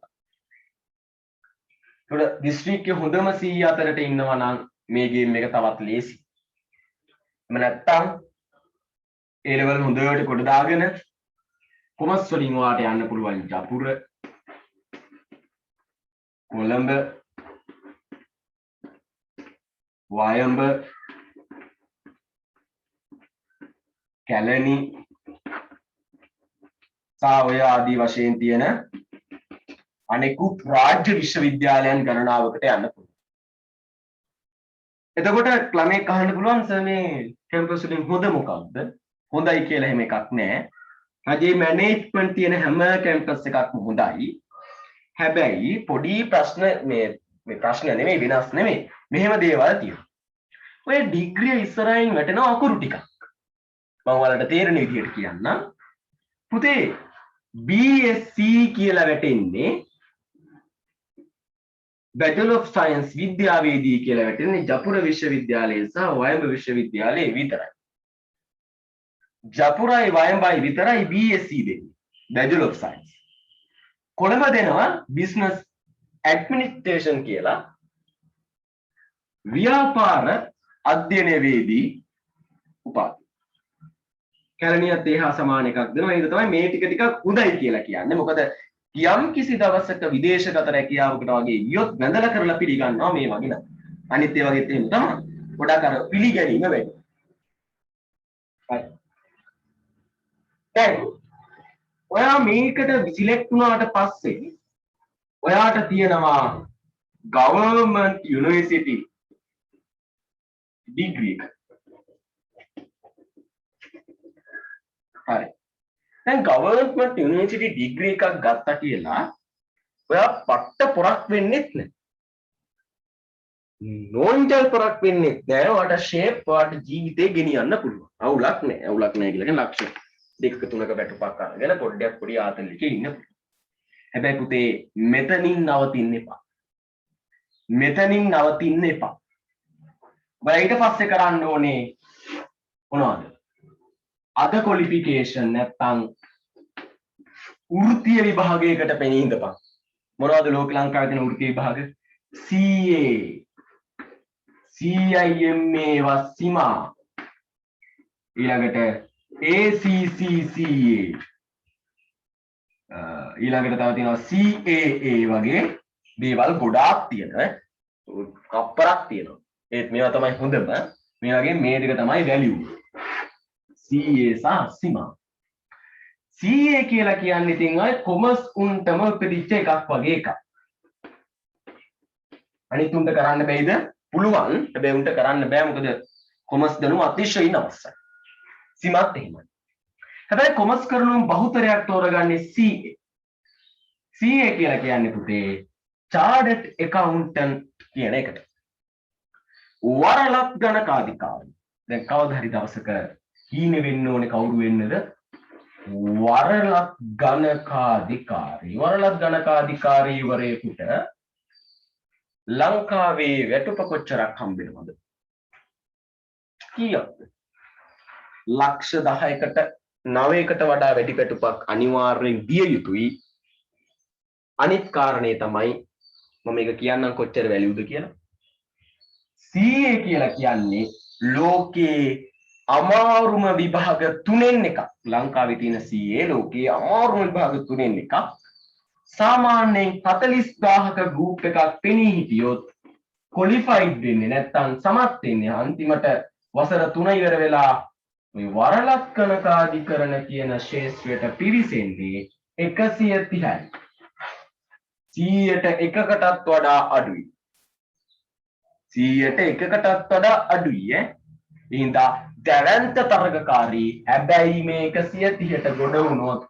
ඒකට දිස්ත්‍රික්කයේ හොඳම C අතරට ඉන්නවා නම් මේ ගේම් එක තවත් ලේසි. එහෙම නැත්තම් A level හොඳට කොට දාගෙන කොමර්ස් වලින් වාට යන්න පුළුවන් ජපුර කොළඹ වයඹ කැලණි සහ ඔය ආදී වශයෙන් තියෙන අනෙකුත් රාජ්‍ය විශ්වවිද්‍යාලයන් ගණනාවකට යන්න පුළුවන්. එතකොට ළමෙක් අහන්න පුළුවන් සර් මේ කැම්පස් වලින් හොඳ මොකක්ද? හොඳයි කියලා එහෙම එකක් නැහැ. රජයේ මැනේජ්මන්ට් තියෙන හැම කැම්පස් එකක්ම හොඳයි. හැබැයි පොඩි ප්‍රශ්න මේ ප්‍රශ්න නෙමෙයි විනාශ නෙමෙයි. මෙහෙම දේවල් තියෙනවා. ඔය ඩිග්‍රිය ඉස්සරහින් වැටෙන අකුරු ටිකක්. මම ඔයාලට තේරෙන විදිහට කියන්නම්. පුතේ BSc කියලා වැටෙන්නේ Bachelor of Science විද්‍යාවේදී කියලා වැටෙන්නේ ජපුර විශ්වවිද්‍යාලයේ සහ වයඹ විශ්වවිද්‍යාලයේ විතරයි. ජපුරයි වයඹයි විතරයි BSc දෙන්නේ. Bachelor of Science. කොළඹ දෙනවා Business Administration කියලා ව්‍යාපාර අධ්‍යයනයේදී උපාධිය. කැලණියත් ඒ හා සමාන එකක් දෙනවා. ඒක තමයි මේ ටික හොඳයි කියලා කියන්නේ. මොකද යම් කිසි දවසක විදේශගත රැකියාවකට වගේ ගියොත් වැඳලා කරලා පිළිගන්නවා මේ වගේ නේද? අනිත් ඒ වගේත් එහෙම තමයි. ගොඩක් අර පිළිගැනීම වැඩි. හරි. දැන් ඔයා මේකට සිලෙක්ට් වුණාට පස්සේ ඔයාට තියෙනවා government university degree එක. හරි. දැන් government university degree එකක් ගත්තා කියලා ඔයා පට්ට පොරක් වෙන්නෙත් නෑ. නෝන්ජල් පොරක් වෙන්නෙත් නෑ. ඔයාට ෂේප් ඔයාට ජීවිතේ ගෙනියන්න පුළුවන්. අවුලක් නෑ. අවුලක් නෑ කියලා කියන්නේ ලක්ෂ දෙක තුනක බැටුපක් අරගෙන පොඩ්ඩක් පොඩි ආතල්ලකේ ඉන්න පුළුවන්. හැබැයි පුතේ මෙතනින් නවතින්න එපා. මෙතනින් නවතින්න එපා. ඔයා ඊට පස්සේ කරන්න ඕනේ මොනවද? අද ක්වොලිෆිකේෂන් නැත්තම් වෘත්තීය විභාගයකට පෙනී ඉඳපන්. මොනවද ලෝක ලංකාවේ තියෙන වෘත්තීය විභාග? CA CIMA වස්සිමා ඊළඟට ACCCA ඊළඟට තව තියෙනවා CAA වගේ දේවල් ගොඩාක් තියෙනවා. අපරක් තියෙනවා. ඒත් මේවා තමයි හොඳම. මේ වගේ මේ දෙක තමයි වැලියු. CA සහ සීමා. CA කියලා කියන්නේ ඉතින් ඔය කොමර්ස් උන්ටම උපදිච්ච එකක් වගේ එකක්. අනිත් උන්ට කරන්න බැයිද? පුළුවන්. හැබැයි උන්ට කරන්න බෑ මොකද කොමර්ස් දැනුම අතිශයින් අවශ්‍යයි. සීමාත් එහෙමයි. හැබැයි කොමර්ස් කරනුම් බහුතරයක් තෝරගන්නේ CA. CA කියලා කියන්නේ පුතේ chartered accountant කියන එකට. වරලත් ගණකාධිකාරී. දැන් කවදා හරි දවසක හීනෙ වෙන්න ඕනේ කවුරු වෙන්නද? වරලත් ගණකාධිකාරී. වරලත් ගණකාධිකාරීවරයෙකුට ලංකාවේ වැටුප කොච්චරක් හම්බෙනවද? කීයක්ද? ලක්ෂ 10කට 9කට වඩා වැඩි වැටුපක් අනිවාර්යෙන් දිය යුතුයි. අනිත් කාරණේ තමයි මම මේක කියන්නම් කොච්චර වැලියුද කියලා. CA කියලා කියන්නේ ලෝකේ අමාරුම විභාග තුනෙන් එකක්. ලංකාවේ තියෙන CA ලෝකේ අමාරුම විභාග තුනෙන් එකක්. සාමාන්‍යයෙන් 40000ක ගෲප් එකක් පෙනී හිටියොත් ක්වොලිෆයිඩ් වෙන්නේ නැත්නම් සමත් වෙන්නේ අන්තිමට වසර 3 ඉවර වෙලා මේ වරලත් ගණකාධිකරණ කියන ශාස්ත්‍රයට පිවිසෙන්නේ 130යි. 100ට එකකටත් වඩා අඩුයි. 100ට එකකටත් වඩා අඩුයි ඈ. ඉහිඳා දැවැන්ත තරගකාරී හැබැයි මේ 130ට ගොඩ වුණොත්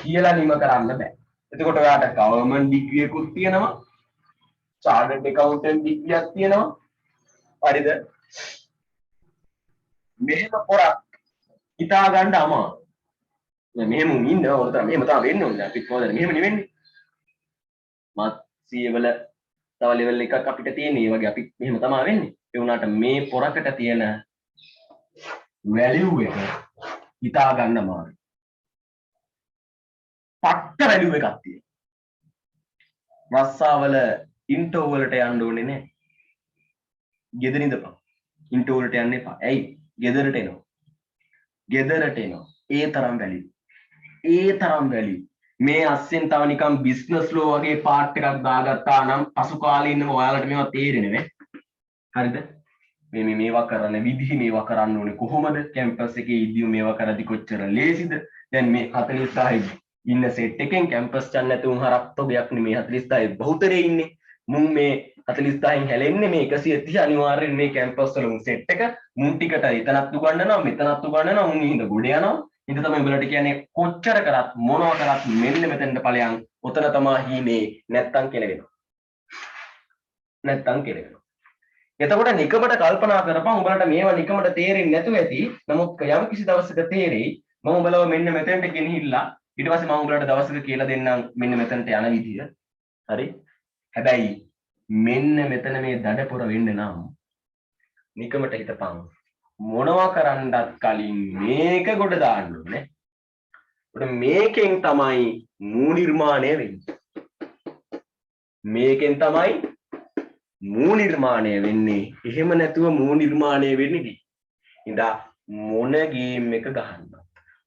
කියලා නිම කරන්න බෑ. එතකොට ඔයාට ගවර්න්මන්ට් ඩිග්‍රී එකකුත් තියෙනවා. චාර්ටර්ඩ් ඇකවුන්ටන්ට් ඩිග්‍රියක් තියෙනවා. හරිද? මෙහෙම පොරක් හිතා ගන්න අමාරුයි. මෙහෙම ඉන්න ඕන තරම් මෙහෙම තමයි වෙන්න ඕනේ. අපි කොහොමද මෙහෙම නෙවෙන්නේ. මාත් CA වල තව ලෙවල් එකක් අපිට තියෙන. ඒ වගේ අපි මෙහෙම තමයි වෙන්නේ. ඒ වුණාට මේ පොරකට තියෙන වැලියු එක හිතා ගන්න අමාරුයි. පට්ට වැලියු එකක් තියෙනවා. රස්සාවල ඉන්ටෝ වලට යන්න ඕනේ නෑ. ගෙදර ඉඳපන්. ඉන්ටෝ වලට යන්න එපා. ඇයි? ගෙදරට එනවා. ගෙදරට එනවා. ඒ තරම් වැලියු. ඒ තරම් වැලියු. මේ අස්සෙන් තව නිකන් බිස්නස් ලෝ වගේ පාර්ට් එකක් දාගත්තා නම් පසු කාලේ ඉන්නම ඔයාලට මේවා තේරෙන්නේ නැහැ. හරිද? මේවා කරන්න විදිහ මේවා කරන්න ඕනේ කොහොමද? කැම්පස් එකේ ඉදිව මේවා කරද්දි කොච්චර ලේසිද? දැන් මේ 46 ඉන්න සෙට් එකෙන් කැම්පස් යන්න නැතුව හරක් තොගයක් නෙමේ 46 බහුතරේ ඉන්නේ. මුන් මේ 46න් හැලෙන්නේ මේ 130 අනිවාර්යෙන් මේ කැම්පස් වල උන් සෙට් එක මුන් ටිකට එතනත් උගන්වනවා මෙතනත් උගන්වනවා උන් හිඳ ගොඩ යනවා. ඉතින් තමයි උඹලට කියන්නේ කොච්චර කරත් මොනවා කරත් මෙන්න මෙතෙන්ට ඵලයන් ඔතන තමයි හීනේ නැත්තම් කෙලවෙනවා. නැත්තම් කෙලවෙනවා. එතකොට නිකමට කල්පනා කරපන් උඹලට මේවා නිකමට තේරෙන්නේ නැතුව ඇති. නමුත් යම් කිසි දවසක තේරෙයි මම උඹලව මෙන්න මෙතෙන්ට ගෙනහිල්ලා ඊට පස්සේ මම උඹලට දවසක කියලා දෙන්නම් මෙන්න මෙතනට යන විදිය. හරි? හැබැයි මෙන්න මෙතන මේ දඩපොර වෙන්න නම් නිකමට හිතපන් මොනවා කරන්නත් කලින් මේක ගොඩ දාන්න ඕනේ. උඩ මේකෙන් තමයි මූ නිර්මාණය වෙන්නේ. මේකෙන් තමයි මූ නිර්මාණය වෙන්නේ. එහෙම නැතුව මූ නිර්මාණය වෙන්නේ නෑ. ඉඳා මොන ගේම් එක ගහන්නත්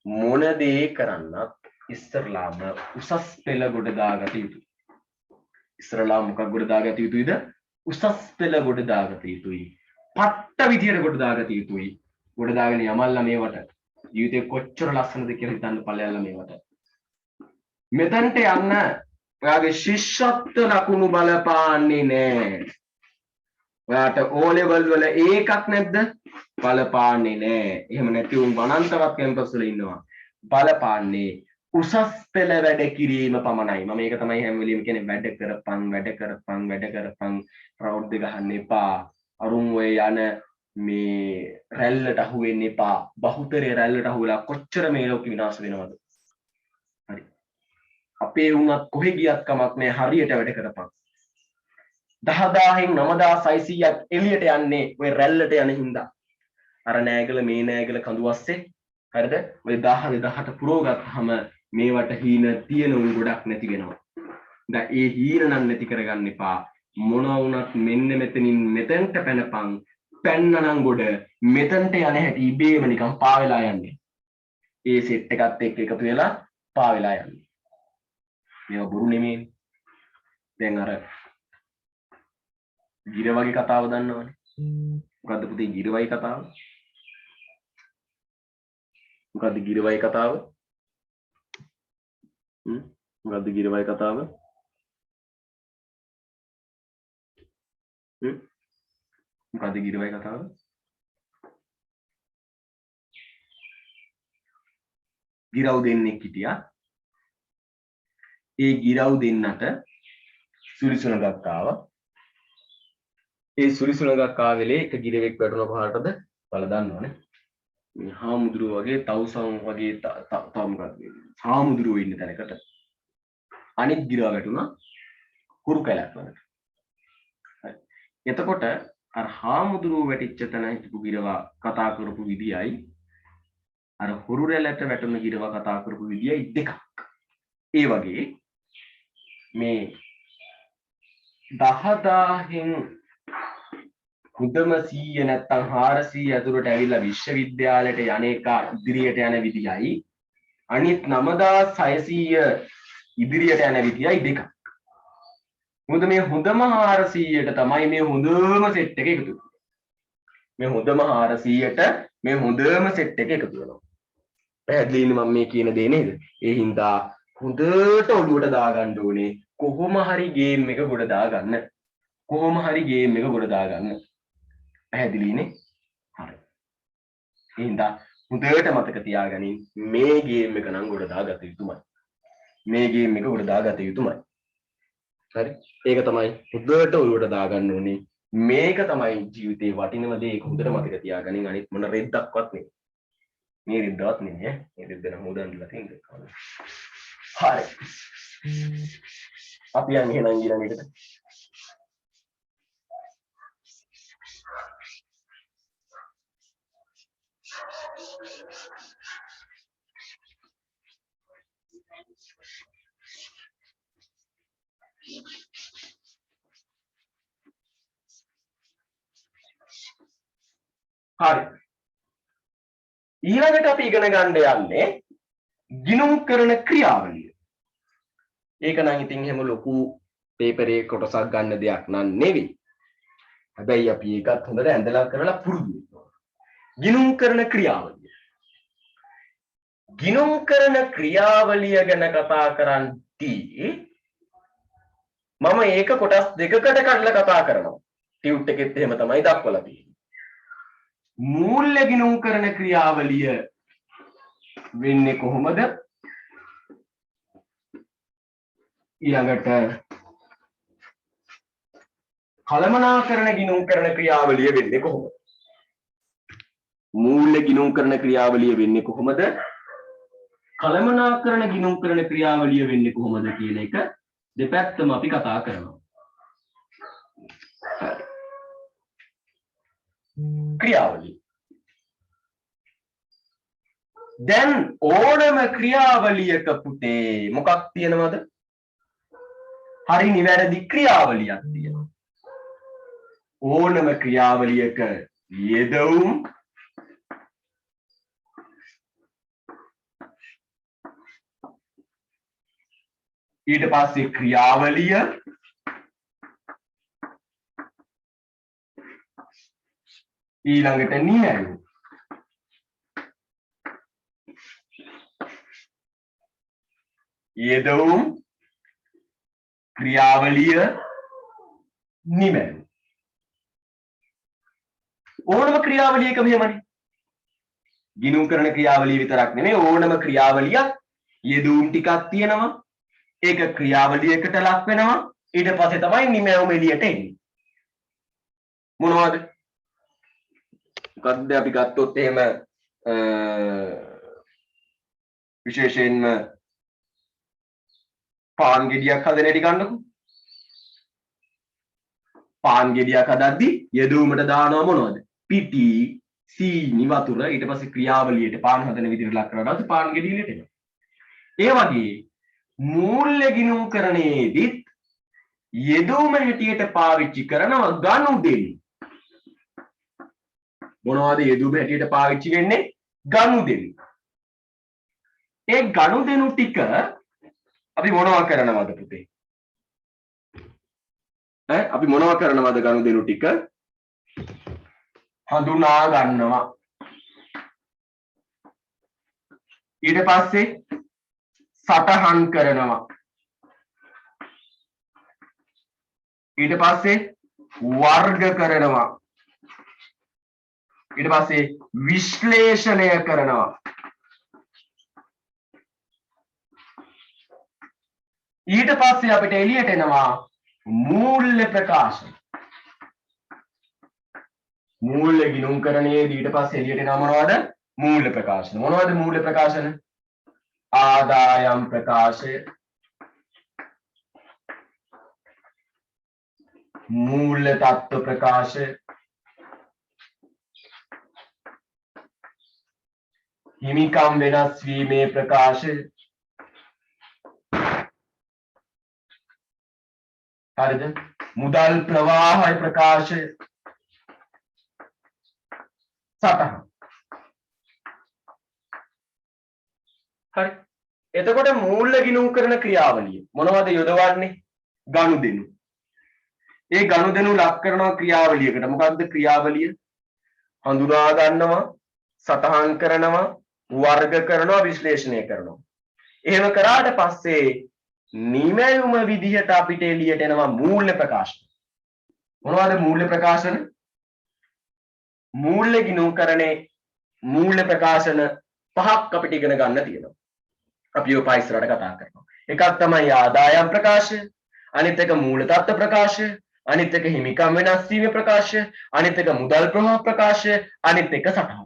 මොන දේ කරන්නත් ඉස්සරලාම උසස් පෙළ ගොඩ දාගත යුතුයි. ඉස්සරලා මොකක් ගොඩ දාගත යුතුයිද? උසස් පෙළ ගොඩ දාගත යුතුයි. පට්ට විදියට ගොඩ දාගත යුතුයි. ගොඩ දාගෙන යමල්ලා මේවට ජීවිතේ කොච්චර ලස්සනද කියලා හිතන්න ඵලයල්ලා මේවට. මෙතනට යන්න ඔයාගේ ශිෂ්‍යත්ව ලකුණු බලපාන්නේ නෑ. ඔයාට O level වල ඒකක් නැද්ද? බලපාන්නේ නෑ. එහෙම නැති උන් අනන්තවත් කැම්පස් වල ඉන්නවා. බලපාන්නේ උසස් පෙළ වැඩ කිරීම පමණයි. මම මේක තමයි හැම වෙලෙම කියන්නේ වැඩ කරපන් රවුන්ඩ් දෙක ගහන්න එපා. අරුන් ඔය යන මේ රැල්ලට අහු වෙන්න එපා. බහුතරේ රැල්ලට අහු වෙලා කොච්චර මේ ලෝකෙ විනාශ වෙනවද? හරි. අපේ උනත් කොහෙ ගියත් කමක් නෑ හරියට වැඩ කරපන්. 10000න් 9600ක් එළියට යන්නේ ඔය රැල්ලට යන හින්දා. අර නෑගල මේ නෑගල කඳු අස්සේ හරිද? ඔය 1000 2000ට පුරව ගත්තාම මේවට හීන තියෙන උන් ගොඩක් නැති වෙනවා. දැන් ඒ හීන නම් නැති කරගන්න එපා. මොනවා වුණත් මෙන්න මෙතනින් මෙතෙන්ට පැනපන්. පැන්නනම් ගොඩ මෙතනට යන හැටි ඉබේම නිකන් පා වෙලා යන්නේ. ඒ සෙට් එකත් එක්ක එකතු වෙලා පා වෙලා යන්නේ. මේවා බොරු නෙමෙයි. දැන් අර ගිර වගේ කතාව දන්නවනේ. මොකද්ද පුතේ ගිර වගේ කතාව? මොකද්ද ගිර වගේ කතාව? මොකද්ද ගිර වගේ කතාව? මොකද්ද ගිර වගේ කතාව? ගිරව් දෙන්නෙක් හිටියා. ඒ ගිරව් දෙන්නට සුරිසුණගක් ආවා. ඒ සුරිසුණගක් ආවෙලේ එක ගිරවෙක් වැටුණ කොහාටද? බල දන්නවනේ. මේ හාමුදුරුවෝ වගේ තවුසම් වගේ තව මොකක්ද? හාමුදුරුවෝ ඉන්න තැනකට අනිත් ගිරව වැටුණා කුරු කැලක් වලට. හරි. එතකොට අර හාමුදුරුවෝ වැටිච්ච තැන හිටපු ගිරවා කතා කරපු විදියයි අර හුරු රැළට වැටුණ ගිරවා කතා කරපු විදියයි දෙකක්. ඒ වගේ මේ 10000න් හුදම 100 නැත්තම් 400 ඇතුළට ඇවිල්ලා විශ්වවිද්‍යාලයට යන එක ඉදිරියට යන විදියයි අනිත් 9600 ඉදිරියට යන විදියයි දෙකක්. මොකද මේ හොඳම 400ට තමයි මේ හොඳම සෙට් එක එකතු වෙන්නේ. මේ හොඳම 400ට මේ හොඳම සෙට් එක එකතු වෙනවා. පැහැදිලිනේ මම මේ කියන දේ නේද? ඒ හින්දා හොඳට ඔළුවට දාගන්න ඕනේ කොහොම හරි ගේම් එක ගොඩ දාගන්න. කොහොම හරි ගේම් එක ගොඩ දාගන්න. පැහැදිලිනේ? හරි. ඒ හින්දා හොඳට මතක තියාගනින් මේ ගේම් එක නම් ගොඩ දාගත යුතුමයි. මේ ගේම් එක ගොඩ දාගත යුතුමයි. හරි. ඒක තමයි හොඳට ඔළුවට දාගන්න ඕනේ. මේක තමයි ජීවිතේ වටිනම දේ. ඒක හොඳට මතක තියාගනින් අනිත් මොන රෙද්දක්වත් නෙමෙයි. මේ රෙද්දවත් නෙමෙයි ඈ. මේ රෙද්ද නම් හොදන්නලා තියෙන්නේ. හරි. අපි යන්නේ එහෙනම් ඊළඟට. හරි. ඊළඟට අපි ඉගෙන ගන්න යන්නේ ගිණුම් කරන ක්‍රියාවලිය. ඒක නම් ඉතින් එහෙම ලොකු පේපරේ කොටසක් ගන්න දෙයක් නන් නෙවෙයි. හැබැයි අපි ඒකත් හොඳට ඇඳලා කරලා පුරුදු වෙනවා. ගිණුම් කරන ක්‍රියාවලිය. ගිණුම් කරන ක්‍රියාවලිය ගැන කතා කරන්දී මම ඒක කොටස් දෙකකට කඩලා කතා කරනවා. ටියුට් එකෙත් එහෙම තමයි දක්වලා තියෙන්නේ. මූල්‍ය ගිණුම් කරන ක්‍රියාවලිය වෙන්නේ කොහොමද? ඊළඟට කළමනාකරන ගිණුම් කරන ක්‍රියාවලිය වෙන්නේ කොහොමද? මූල්‍ය ගිණුම් කරන ක්‍රියාවලිය වෙන්නේ කොහොමද? කළමනාකරන ගිණුම් කරන ක්‍රියාවලිය වෙන්නේ කොහොමද කියන එක දෙපැත්තම අපි කතා කරනවා. ක්‍රියාවලිය. දැන් ඕනම ක්‍රියාවලියක පුතේ මොකක් තියෙනවද? හරි නිවැරදි ක්‍රියාවලියක් තියෙනවා. ඕනම ක්‍රියාවලියක යෙදවුම් ඊට පස්සේ ක්‍රියාවලිය ඊළඟට නිමැවුම් යෙදවුම් ක්‍රියාවලිය නිමැවුම් ඕනම ක්‍රියාවලියක මෙහෙමනේ. ගිණුම් කරන ක්‍රියාවලිය විතරක් නෙමෙයි ඕනම ක්‍රියාවලියක් යෙදවුම් ටිකක් තියෙනවා. ඒක ක්‍රියාවලියකට ලක් වෙනවා. ඊට පස්සේ තමයි නිමැවුම එළියට එන්නේ. මොනවද? මොකද්ද අපි ගත්තොත් එහෙම විශේෂයෙන්ම පාන් ගෙඩියක් හදන හැටි ගන්නකො. පාන් ගෙඩියක් හදද්දි යෙදවුමට දානවා මොනවද? පිටි, සීනි, වතුර. ඊට පස්සේ ක්‍රියාවලියට පාන් හදන විදිහට ලක් කරලා ඊට පාන් ගෙඩියට එනවා. ඒ වගේ මූල්‍ය ගිණුම් කරණයේදීත් යෙදවුම හැටියට පාවිච්චි කරනවා ගනුදෙනු. මොනවද යෙදවුම හැටියට පාවිච්චි වෙන්නේ? ගනුදෙනු. ඒ ගනුදෙනු ටික අපි මොනවා කරනවද පුතේ? අපි මොනවා කරනවද ගනුදෙනු ටික? හඳුනා ගන්නවා. ඊට පස්සේ සටහන් කරනවා. ඊට පස්සේ වර්ග කරනවා. ඊට පස්සේ විශ්ලේෂණය කරනවා. ඊට පස්සේ අපිට එළියට එනවා මූල්‍ය ප්‍රකාශන. මූල්‍ය ගිණුම් කරණයේදී ඊට පස්සේ එළියට එනවා මොනවද? මූල්‍ය ප්‍රකාශන. මොනවද මූල්‍ය ප්‍රකාශන? ආදායම් ප්‍රකාශය, මූල්‍ය තත්ත්ව ප්‍රකාශය, හිමිකම් වෙනස් වීමේ ප්‍රකාශය. හරිද? මුදල් ප්‍රවාහය ප්‍රකාශය. සටහන්. හරි. එතකොට මූල්‍ය ගිණුම් කරන ක්‍රියාවලිය මොනවද යොදවන්නේ? ගනුදෙනු. ඒ ගනුදෙනු ලක් කරනවා ක්‍රියාවලියකට. මොකක්ද ක්‍රියාවලිය? හඳුනා ගන්නවා, සටහන් කරනවා, වර්ග කරනවා, විශ්ලේෂණය කරනවා. එහෙම කරාට පස්සේ නිමැවුම විදිහට අපිට එළියට එනවා මූල්‍ය ප්‍රකාශන. මොනවද මූල්‍ය ප්‍රකාශන? මූල්‍ය ගිණුම් කරන්නේ මූල්‍ය ප්‍රකාශන පහක් අපිට ඉගෙන ගන්න තියෙනවා. අපි ඔය පයිස්සරට කතා කරනවා. එකක් තමයි ආදායම් ප්‍රකාශය, අනිත් එක මූල්‍ය තත්ත්ව ප්‍රකාශය, අනිත් එක හිමිකම් වෙනස් වීම ප්‍රකාශය, අනිත් එක මුදල් ප්‍රවාහ ප්‍රකාශය, අනිත් එක සටහන්.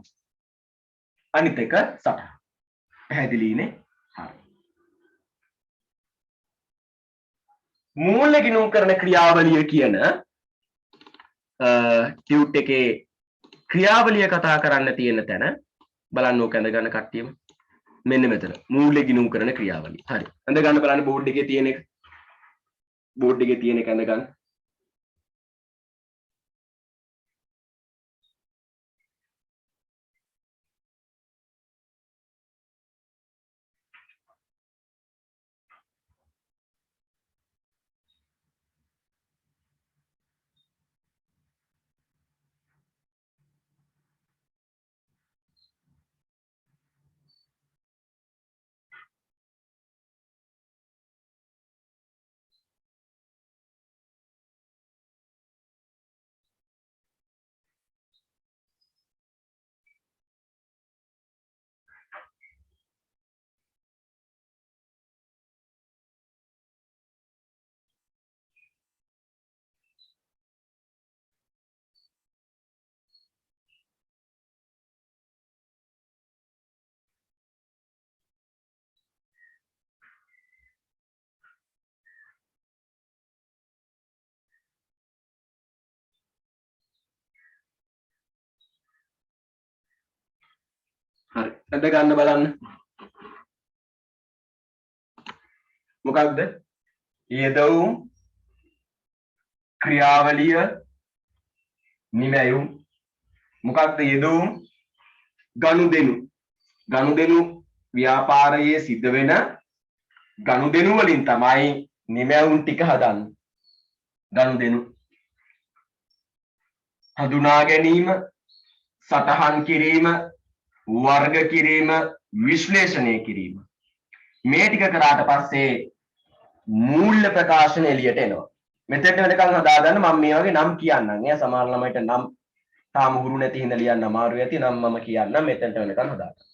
අනිත් එක සටහන්. පැහැදිලිනේ? හරි. මූල්‍ය ගිණුම් කරන ක්‍රියාවලිය කියන ටියුට් එකේ ක්‍රියාවලිය කතා කරන්න තියෙන තැන බලන්න ඕක ඇඳ ගන්න කට්ටියම මෙන්න මෙතන මූල්‍ය ගිණුම් කරන ක්‍රියාවලිය. හරි. ඇඳ ගන්න බලන්න බෝඩ් එකේ තියෙන එක. බෝඩ් එකේ තියෙන එක ඇඳ ගන්න. හරි. ඇඳ ගන්න බලන්න. මොකක්ද? යෙදවුම් ක්‍රියාවලිය නිමැයුම් මොකක්ද යෙදවුම් ගනුදෙනු ගනුදෙනු ව්‍යාපාරයේ සිද්ධ වෙන ගනුදෙනු වලින් තමයි නිමැවුම් ටික හදන්නේ. ගනුදෙනු හඳුනා ගැනීම සටහන් කිරීම වර්ග කිරීම විශ්ලේෂණය කිරීම මේ ටික කරාට පස්සේ මූල්‍ය ප්‍රකාශන එළියට එනවා. මෙතෙන්ට වෙනකන් හදාගන්න මම මේ වගේ නම් කියන්නම්. එයා සමහර ළමයිට නම් තාම හුරු නැති හින්දා ලියන්න අමාරු ඇති. නම් මම කියන්නම් මෙතෙන්ට වෙනකන් හදාගන්න.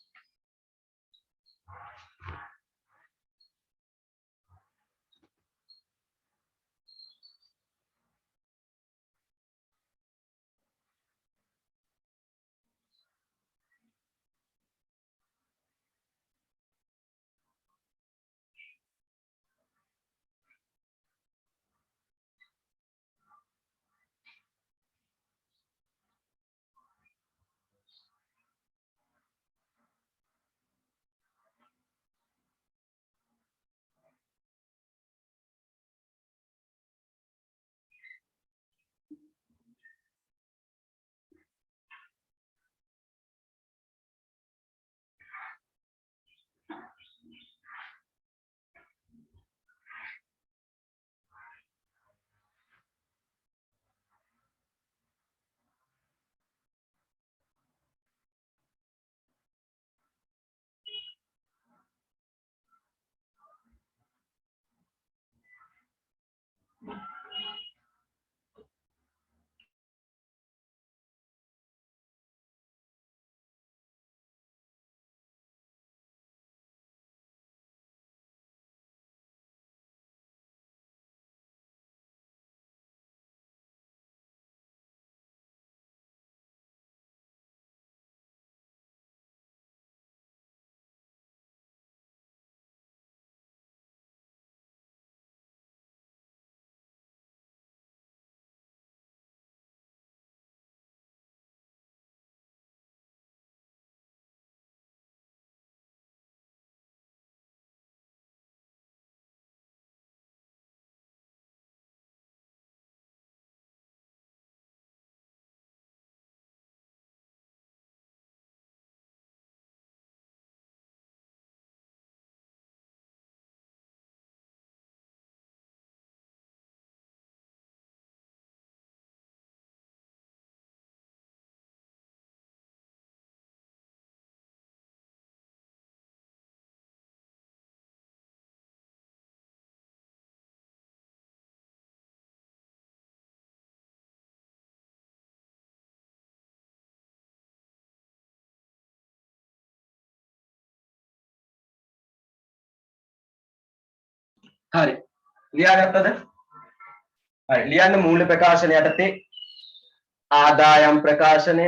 හරි. ලියාගත්තද? හරි. ලියන්න මූල්‍ය ප්‍රකාශන යටතේ ආදායම් ප්‍රකාශනය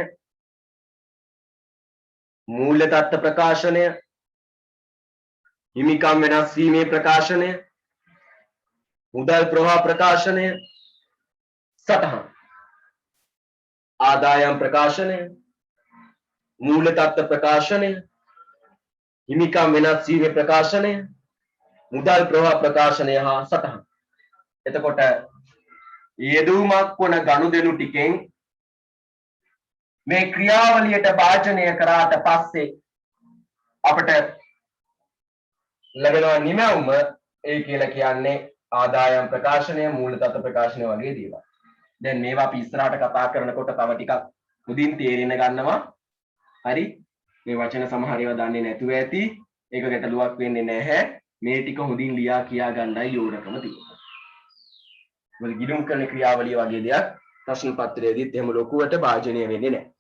මූල්‍ය තත්ත්ව ප්‍රකාශනය හිමිකම් වෙනස් වීමේ ප්‍රකාශනය මුදල් ප්‍රවාහ ප්‍රකාශනය සටහන් ආදායම් ප්‍රකාශනය මූල තත්ත්ව ප්‍රකාශනය හිමිකම් වෙනස් වීමේ ප්‍රකාශනය මුදල් ප්‍රවාහ ප්‍රකාශනය හා සටහන් එතකොට යෙදවීමක් වන ගනුදෙනු ටිකෙන් මේ ක්‍රියාවලියට භාජනය කරාට පස්සේ අපිට ලැබෙනවා නිමවුම ඒ කියලා කියන්නේ ආදායම් ප්‍රකාශනය මූල තත්ත්ව ප්‍රකාශනය වගේ දේවල්. දැන් මේවා අපි ඉස්සරහට කතා කරනකොට තව ටිකක් මුදින් තේරෙන්න ගන්නවා. හරි? මේ වචන සමහර ඒවා දන්නේ නැතුව ඇති. ඒක ගැටලුවක් වෙන්නේ නැහැ. මේ ටික හොඳින් ලියා කියා ගන්නයි ඕනකම තියෙනවා. මොකද ගිණුම් කරන ක්‍රියාවලිය වගේ දෙයක් ප්‍රශ්න පත්‍රයේදීත් එහෙම ලොකුවට භාජනය වෙන්නේ නැහැ.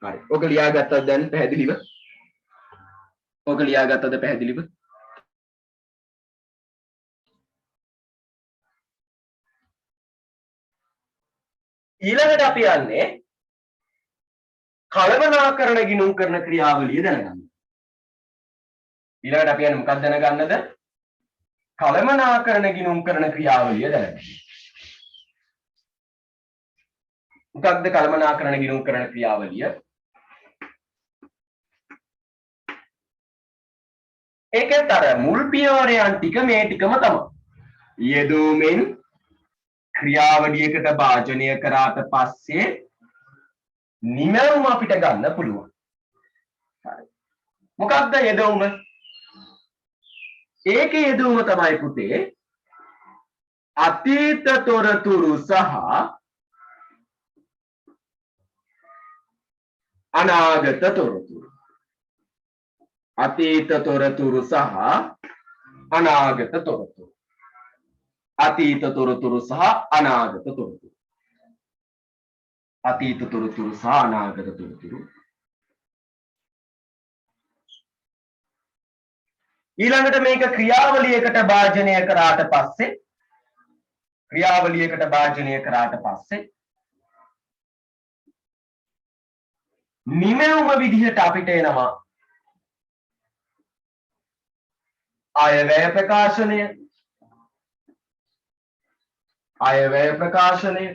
හරි. ඔක ලියාගත්තද දැන් පැහැදිලිව? ඔක ලියාගත්තද පැහැදිලිව? ඊළඟට අපි යන්නේ කළමනාකරණ ගිණුම් කරන ක්‍රියාවලිය දැනගන්න. ඊළඟට අපි යන්නේ මොකක්ද දැනගන්නද? කළමනාකරණ ගිණුම් කරන ක්‍රියාවලිය දැනගන්න. මොකක්ද කළමනාකරණ ගිණුම් කරන ක්‍රියාවලිය? ඒකෙත් අර මුල් පියවරයන් ටික මේ ටිකම තමයි. යෙදවීමෙන් ක්‍රියාවලියකට භාජනය කරාට පස්සේ නිමවුම අපිට ගන්න පුළුවන්. හරි. මොකක්ද යෙදවීම? ඒකේ යෙදවීම තමයි පුතේ අතීත තොරතුරු සහ අනාගත තොරතුරු. අතීත තොරතුරු සහ අනාගත තොරතුරු. අතීත තොරතුරු සහ අනාගත තොරතුරු. අතීත තොරතුරු සහ අනාගත තොරතුරු. ඊළඟට මේක ක්‍රියාවලියකට භාජනය කරාට පස්සේ නිමවුම විදිහට අපිට එනවා අයවැය ප්‍රකාශනය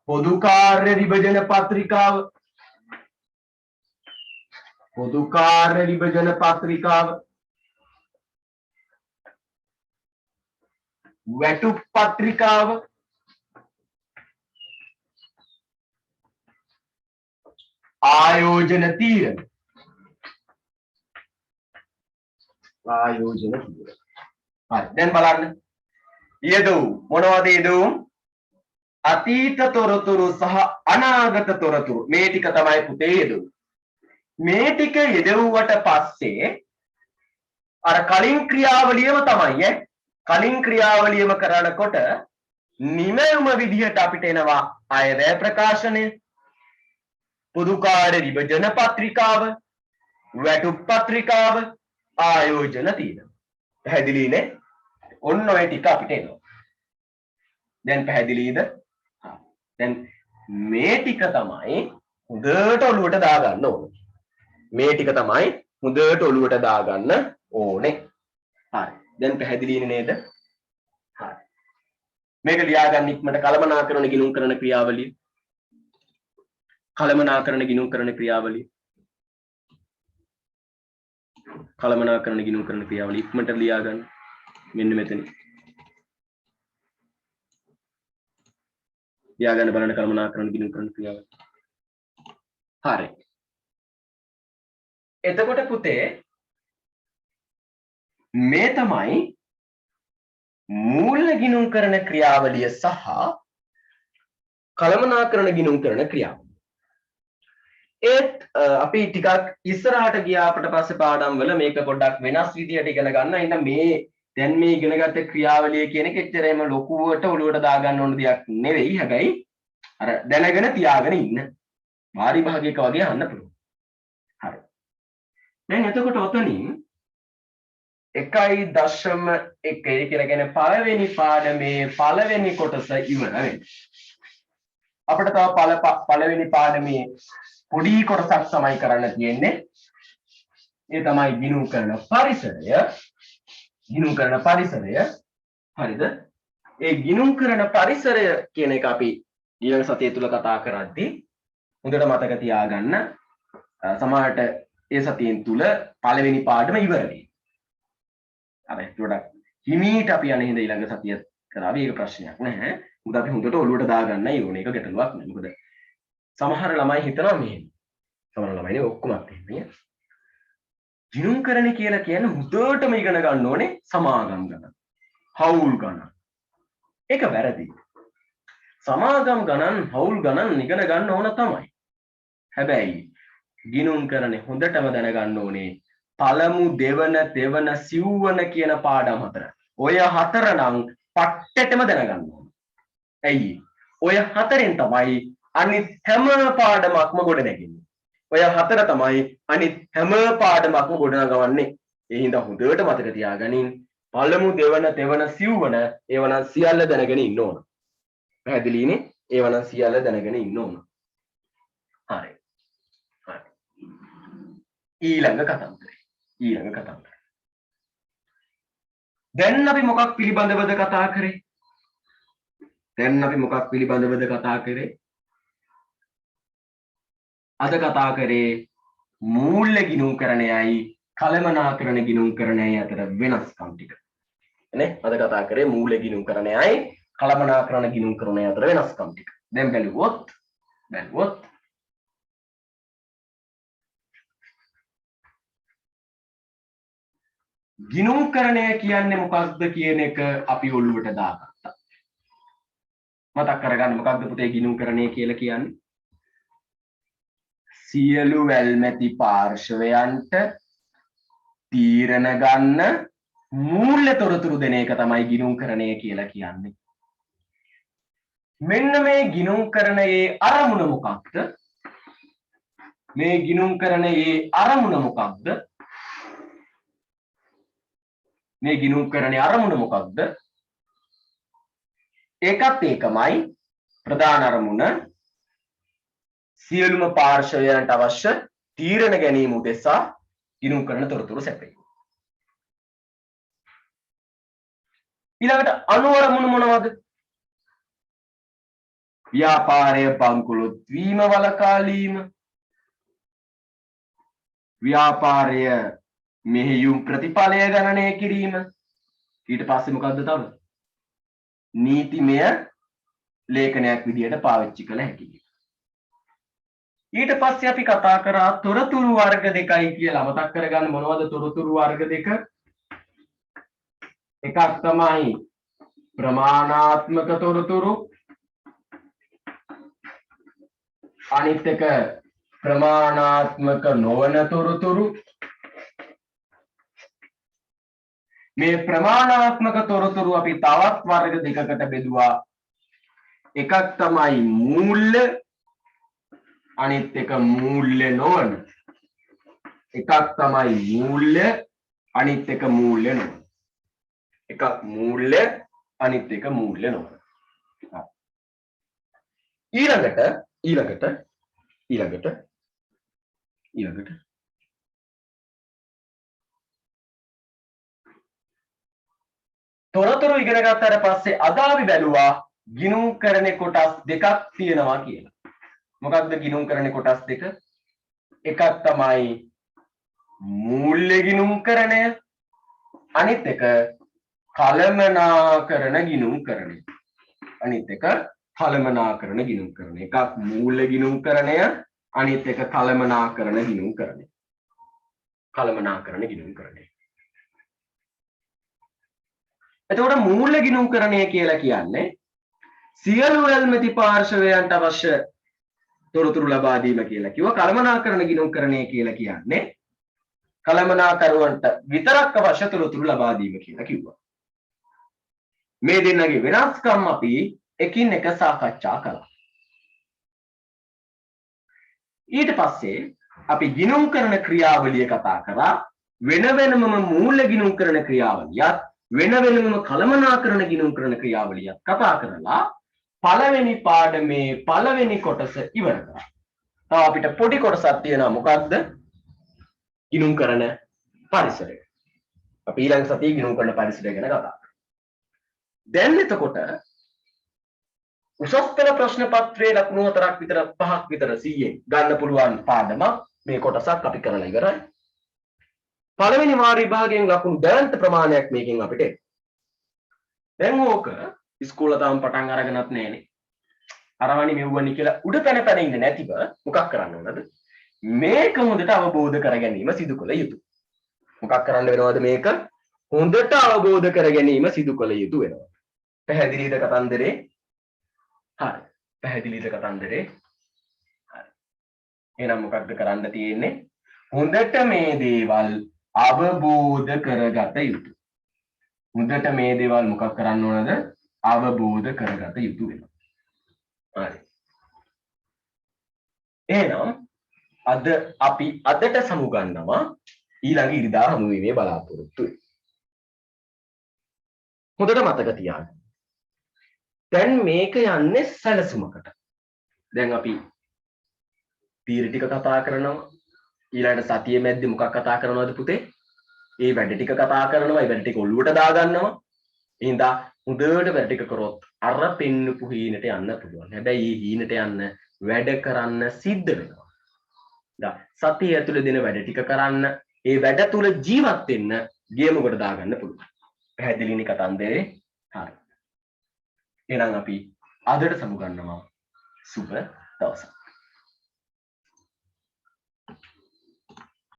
පොදු කාර්ය විභජන පත්‍රිකාව වැටුප් පත්‍රිකාව ආයෝජන තීරණ. හරි දැන් බලන්න යෙදවූ මොනවද යෙදවුම්? අතීත තොරතුරු සහ අනාගත තොරතුරු. මේ ටික තමයි පුතේ යෙදවුම්. මේ ටික යෙදවුවට පස්සේ අර කලින් ක්‍රියාවලියම තමයි කලින් ක්‍රියාවලියම කරනකොට නිමවුම විදිහට අපිට එනවා අයවැය ප්‍රකාශනය පොදු කාර්ය විභජන පත්‍රිකාව වැටුප් පත්‍රිකාව ආයෝජන තීරණ. පැහැදිලිනේ? ඔන්න ඔය ටික අපිට එනවා. දැන් පැහැදිලිද? දැන් මේ ටික තමයි හොඳට ඔලුවට දාගන්න ඕනේ. මේ ටික තමයි හොඳට ඔලුවට දාගන්න ඕනේ. හරි. දැන් පැහැදිලිනේ නේද? හරි. මේක ලියාගන්න ඉක්මනට කළමනාකරණ ගිණුම් කරන ක්‍රියාවලිය. කළමනාකරණ ගිණුම් කරන ක්‍රියාවලිය. කළමනාකරණ ගිණුම් කරන ක්‍රියාවලිය ඉක්මනට ලියාගන්න. මෙන්න මෙතන. ලියාගන්න බලන්න කළමනාකරණ ගිණුම් කරන ක්‍රියාවලිය. හරි. එතකොට පුතේ මේ තමයි මූල ගිණුම් කරන ක්‍රියාවලිය සහ කළමනාකරණ ගිණුම් කරන ක්‍රියාවලිය. ඒත් අපි ටිකක් ඉස්සරහට ගියාට පස්සේ පාඩම් වල මේක පොඩ්ඩක් වෙනස් විදියට ඉගෙන ගන්න. එහෙනම් මේ දැන් මේ ඉගෙනගත්ත ක්‍රියාවලිය කියන එක එච්චරම ලොකුවට ඔලුවට දාගන්න ඕන දෙයක් නෙවෙයි. හැබැයි අර දැනගෙන තියාගෙන ඉන්න. වාරි භාගයක වගේ අහන්න පුළුවන්. හරි. දැන් එතකොට ඔතනින් 1.1 කියලා කියන්නේ පළවෙනි පාඩමේ පළවෙනි කොටස ඉවර වෙනවා. අපිට තව පළවෙනි පාඩමේ පොඩි කොටසක් තමයි කරන්න තියෙන්නේ. ඒ තමයි ගිණුම් කරන පරිසරය. ගිණුම් කරන පරිසරය. හරිද? ඒ ගිණුම් කරන පරිසරය කියන එක අපි ඊළඟ සතිය තුල කතා කරද්දී හොඳට මතක තියාගන්න. සමහරට ඒ සතියෙන් තුල පළවෙනි පාඩම ඉවර වෙයි. අපි පොඩක් හිමීට අපි යන හින්දා ඊළඟ සතිය කරාවි. ඒක ප්‍රශ්නයක් නැහැ. මොකද අපි හොඳට ඔලුවට දාගන්නයි ඕනේ. ඒක ගැටලුවක් නෑ. මොකද සමහර ළමයි හිතනවා මෙහෙම. සමහර ළමයිනේ ඔක්කොමත් එහෙම. ගිණුම්කරණය කියලා කියන්නේ හොඳටම ඉගෙන ගන්න ඕනේ සමාගම් ගණන්. හවුල් ගණන්. ඒක වැරදි. සමාගම් ගණන් හවුල් ගණන් ඉගෙන ගන්න ඕන තමයි. හැබැයි ගිණුම්කරණය හොඳටම දැනගන්න ඕනේ පළමු දෙවන තෙවන සිව්වන කියන පාඩම් හතර. ඔය හතර නම් පට්ටෙටම දැනගන්න ඕන. ඇයි? ඔය හතරෙන් තමයි අනිත් හැම පාඩමක්ම ගොඩ නැගෙන්නේ. ඔය හතර තමයි අනිත් හැම පාඩමක්ම ගොඩ නගවන්නේ. ඒ හින්දා හොඳට මතක තියාගනින්. පළමු දෙවන තෙවන සිව්වන ඒවනම් සියල්ල දැනගෙන ඉන්න ඕන. පැහැදිලිනේ? ඒවනම් සියල්ල දැනගෙන ඉන්න ඕන. හරි. හරි. ඊළඟ කතන්දරේ. දැන් අපි මොකක් පිළිබඳවද කතා කරේ? අද කතා කරේ මූල්‍ය ගිණුම්කරණයයි කළමනාකරණ ගිණුම්කරණයයි අතර වෙනස්කම් ටික. නේ? අද කතා කරේ මූල්‍ය ගිණුම්කරණයයි කළමනාකරණ ගිණුම්කරණය අතර වෙනස්කම් ටික. දැන් බැලුවොත් ගිණුම්කරණය කියන්නේ මොකක්ද කියන එක අපි ඔළුවට දාගත්තා. මතක් කරගන්න මොකක්ද පුතේ ගිණුම්කරණය කියලා කියන්නේ? සියලු වැල්මැති පාර්ශවයන්ට තීරණ ගන්න මූල්‍ය තොරතුරු දෙන එක තමයි ගිණුම්කරණය කියලා කියන්නේ. මෙන්න මේ ගිණුම්කරණයේ අරමුණ මොකක්ද? ඒකත් ඒකමයි ප්‍රධාන අරමුණ සියලුම පාර්ශවයන්ට අවශ්‍ය තීරණ ගැනීම උදෙසා ගිණුම්කරණ තොරතුරු සැපයීම. ඊළඟට අනු අරමුණ මොනවද? ව්‍යාපාරය බංකොලොත් වීම වළකාලීම, ව්‍යාපාරය මෙහෙයුම් ප්‍රතිඵලය ගණනය කිරීම. ඊට පස්සේ මොකද්ද තව? නීතිමය ලේඛනයක් විදියට පාවිච්චි කළ හැකියි. ඊට පස්සේ අපි කතා කරා තොරතුරු වර්ග දෙකයි කියලා. මතක් කරගන්න මොනවද තොරතුරු වර්ග දෙක? එකක් තමයි ප්‍රමාණාත්මක තොරතුරු, අනිත් එක ප්‍රමාණාත්මක නොවන තොරතුරු. මේ ප්‍රමාණාත්මක තොරතුරු අපි තවත් වර්ග දෙකකට බෙදුවා. එකක් තමයි මූල්‍ය, අනිත් එක මූල්‍ය නොවන. එකක් තමයි මූල්‍ය, අනිත් එක මූල්‍ය නොවන. එකක් මූල්‍ය, අනිත් එක මූල්‍ය නොවන. ඊළඟට තොරතුරු ඉගෙන ගත්තාට පස්සේ අද අපි බැලුවා ගිණුම්කරණේ කොටස් දෙකක් තියෙනවා කියලා. මොකක්ද ගිණුම්කරණේ කොටස් දෙක? එකක් තමයි මූල්‍ය ගිණුම්කරණය, අනිත් එක කළමනාකරණ ගිණුම්කරණය. එකක් මූල්‍ය ගිණුම්කරණය, අනිත් එක කළමනාකරණ ගිණුම්කරණය. එතකොට මූල්‍ය ගිණුම්කරණය කියලා කියන්නේ සියලු වැල්මැති පාර්ශවයන්ට අවශ්‍ය තොරතුරු ලබා දීම කියලා කිව්වා. කළමනාකරණ ගිණුම්කරණය කියලා කියන්නේ කළමනාකරුවන්ට විතරක් අවශ්‍ය තොරතුරු ලබා දීම කියලා කිව්වා. මේ දෙන්නගේ වෙනස්කම් අපි එකින් එක සාකච්ඡා කළා. ඊට පස්සේ අපි ගිණුම්කරණ ක්‍රියාවලිය කතා කරා. වෙන වෙනම මූල්‍ය ගිණුම්කරණ ක්‍රියාවලියත් වෙන වෙනම කළමනාකරණ ගිණුම්කරණ ක්‍රියාවලියත් කතා කරලා පළවෙනි පාඩමේ පළවෙනි කොටස ඉවර කරා. තව අපිට පොඩි කොටසක් තියෙනවා. මොකක්ද? ගිණුම් කරන පරිසරය. අපි ඊළඟ සතියේ ගිණුම් කරන පරිසරය ගැන කතා කරමු. දැන් එතකොට උසස් පෙළ ප්‍රශ්න පත්‍රයේ ලකුණු 4ක් විතර 5ක් විතර 100ෙන් ගන්න පුළුවන් පාඩමක් මේ කොටසක් අපි කරලා ඉවරයි. පළවෙනි වාර විභාගයෙන් ලකුණු දැනන්ත ප්‍රමාණයක් මේකෙන් අපිට එනවා. දැන් ඕක ඉස්කෝල තාම පටන් අරගෙනත් නෑනේ. අරවනි මෙව්වනි කියලා උඩ පැන පැන ඉන්නේ නැතිව මොකක් කරන්න ඕනද? මේක හොඳට අවබෝධ කර ගැනීම සිදු කළ යුතුයි. මොකක් කරන්න වෙනවද මේක? හොඳට අවබෝධ කර ගැනීම සිදු කළ යුතු වෙනවා. පැහැදිලිද කතන්දරේ? හරි. පැහැදිලිද කතන්දරේ? හරි. එහෙනම් මොකක්ද කරන්න තියෙන්නේ? හොඳට මේ දේවල් අවබෝධ කරගත යුතුයි. හොඳට මේ දේවල් මොකක් කරන්න ඕනද? අවබෝධ කරගත යුතු වෙනවා. හරි. එහෙනම් අද අපි අදට සමුගන්නවා ඊළඟ ඉරිදා හමුවීමේ බලාපොරොත්තුයි. හොඳට මතක තියාගන්න. දැන් මේක යන්නේ සැලසුමකට. දැන් අපි තීර ටික කතා කරනවා. ඊළඟට සතිය මැද්දේ මොකක් කතා කරනවද පුතේ? ඒ වැඩ ටික කතා කරනවා. ඒ වැඩ ටික ඔළුවට දාගන්නවා. එහෙනම් හොඳට වැඩ ටික කරොත් අර පෙන්නපු හීනට යන්න පුළුවන්. හැබැයි මේ හීනට යන්න වැඩ කරන්න සිද්ධ වෙනවා. දැන් සතිය ඇතුලේ දෙන වැඩ ටික කරන්න, ඒ වැඩ තුල ජීවත් වෙන්න ගේමුකට දාගන්න පුළුවන්. පැහැදිලිනේ කතන්දරේ? හරි. එහෙනම් අපි අදට සමුගන්නවා. සුබ දවසක්.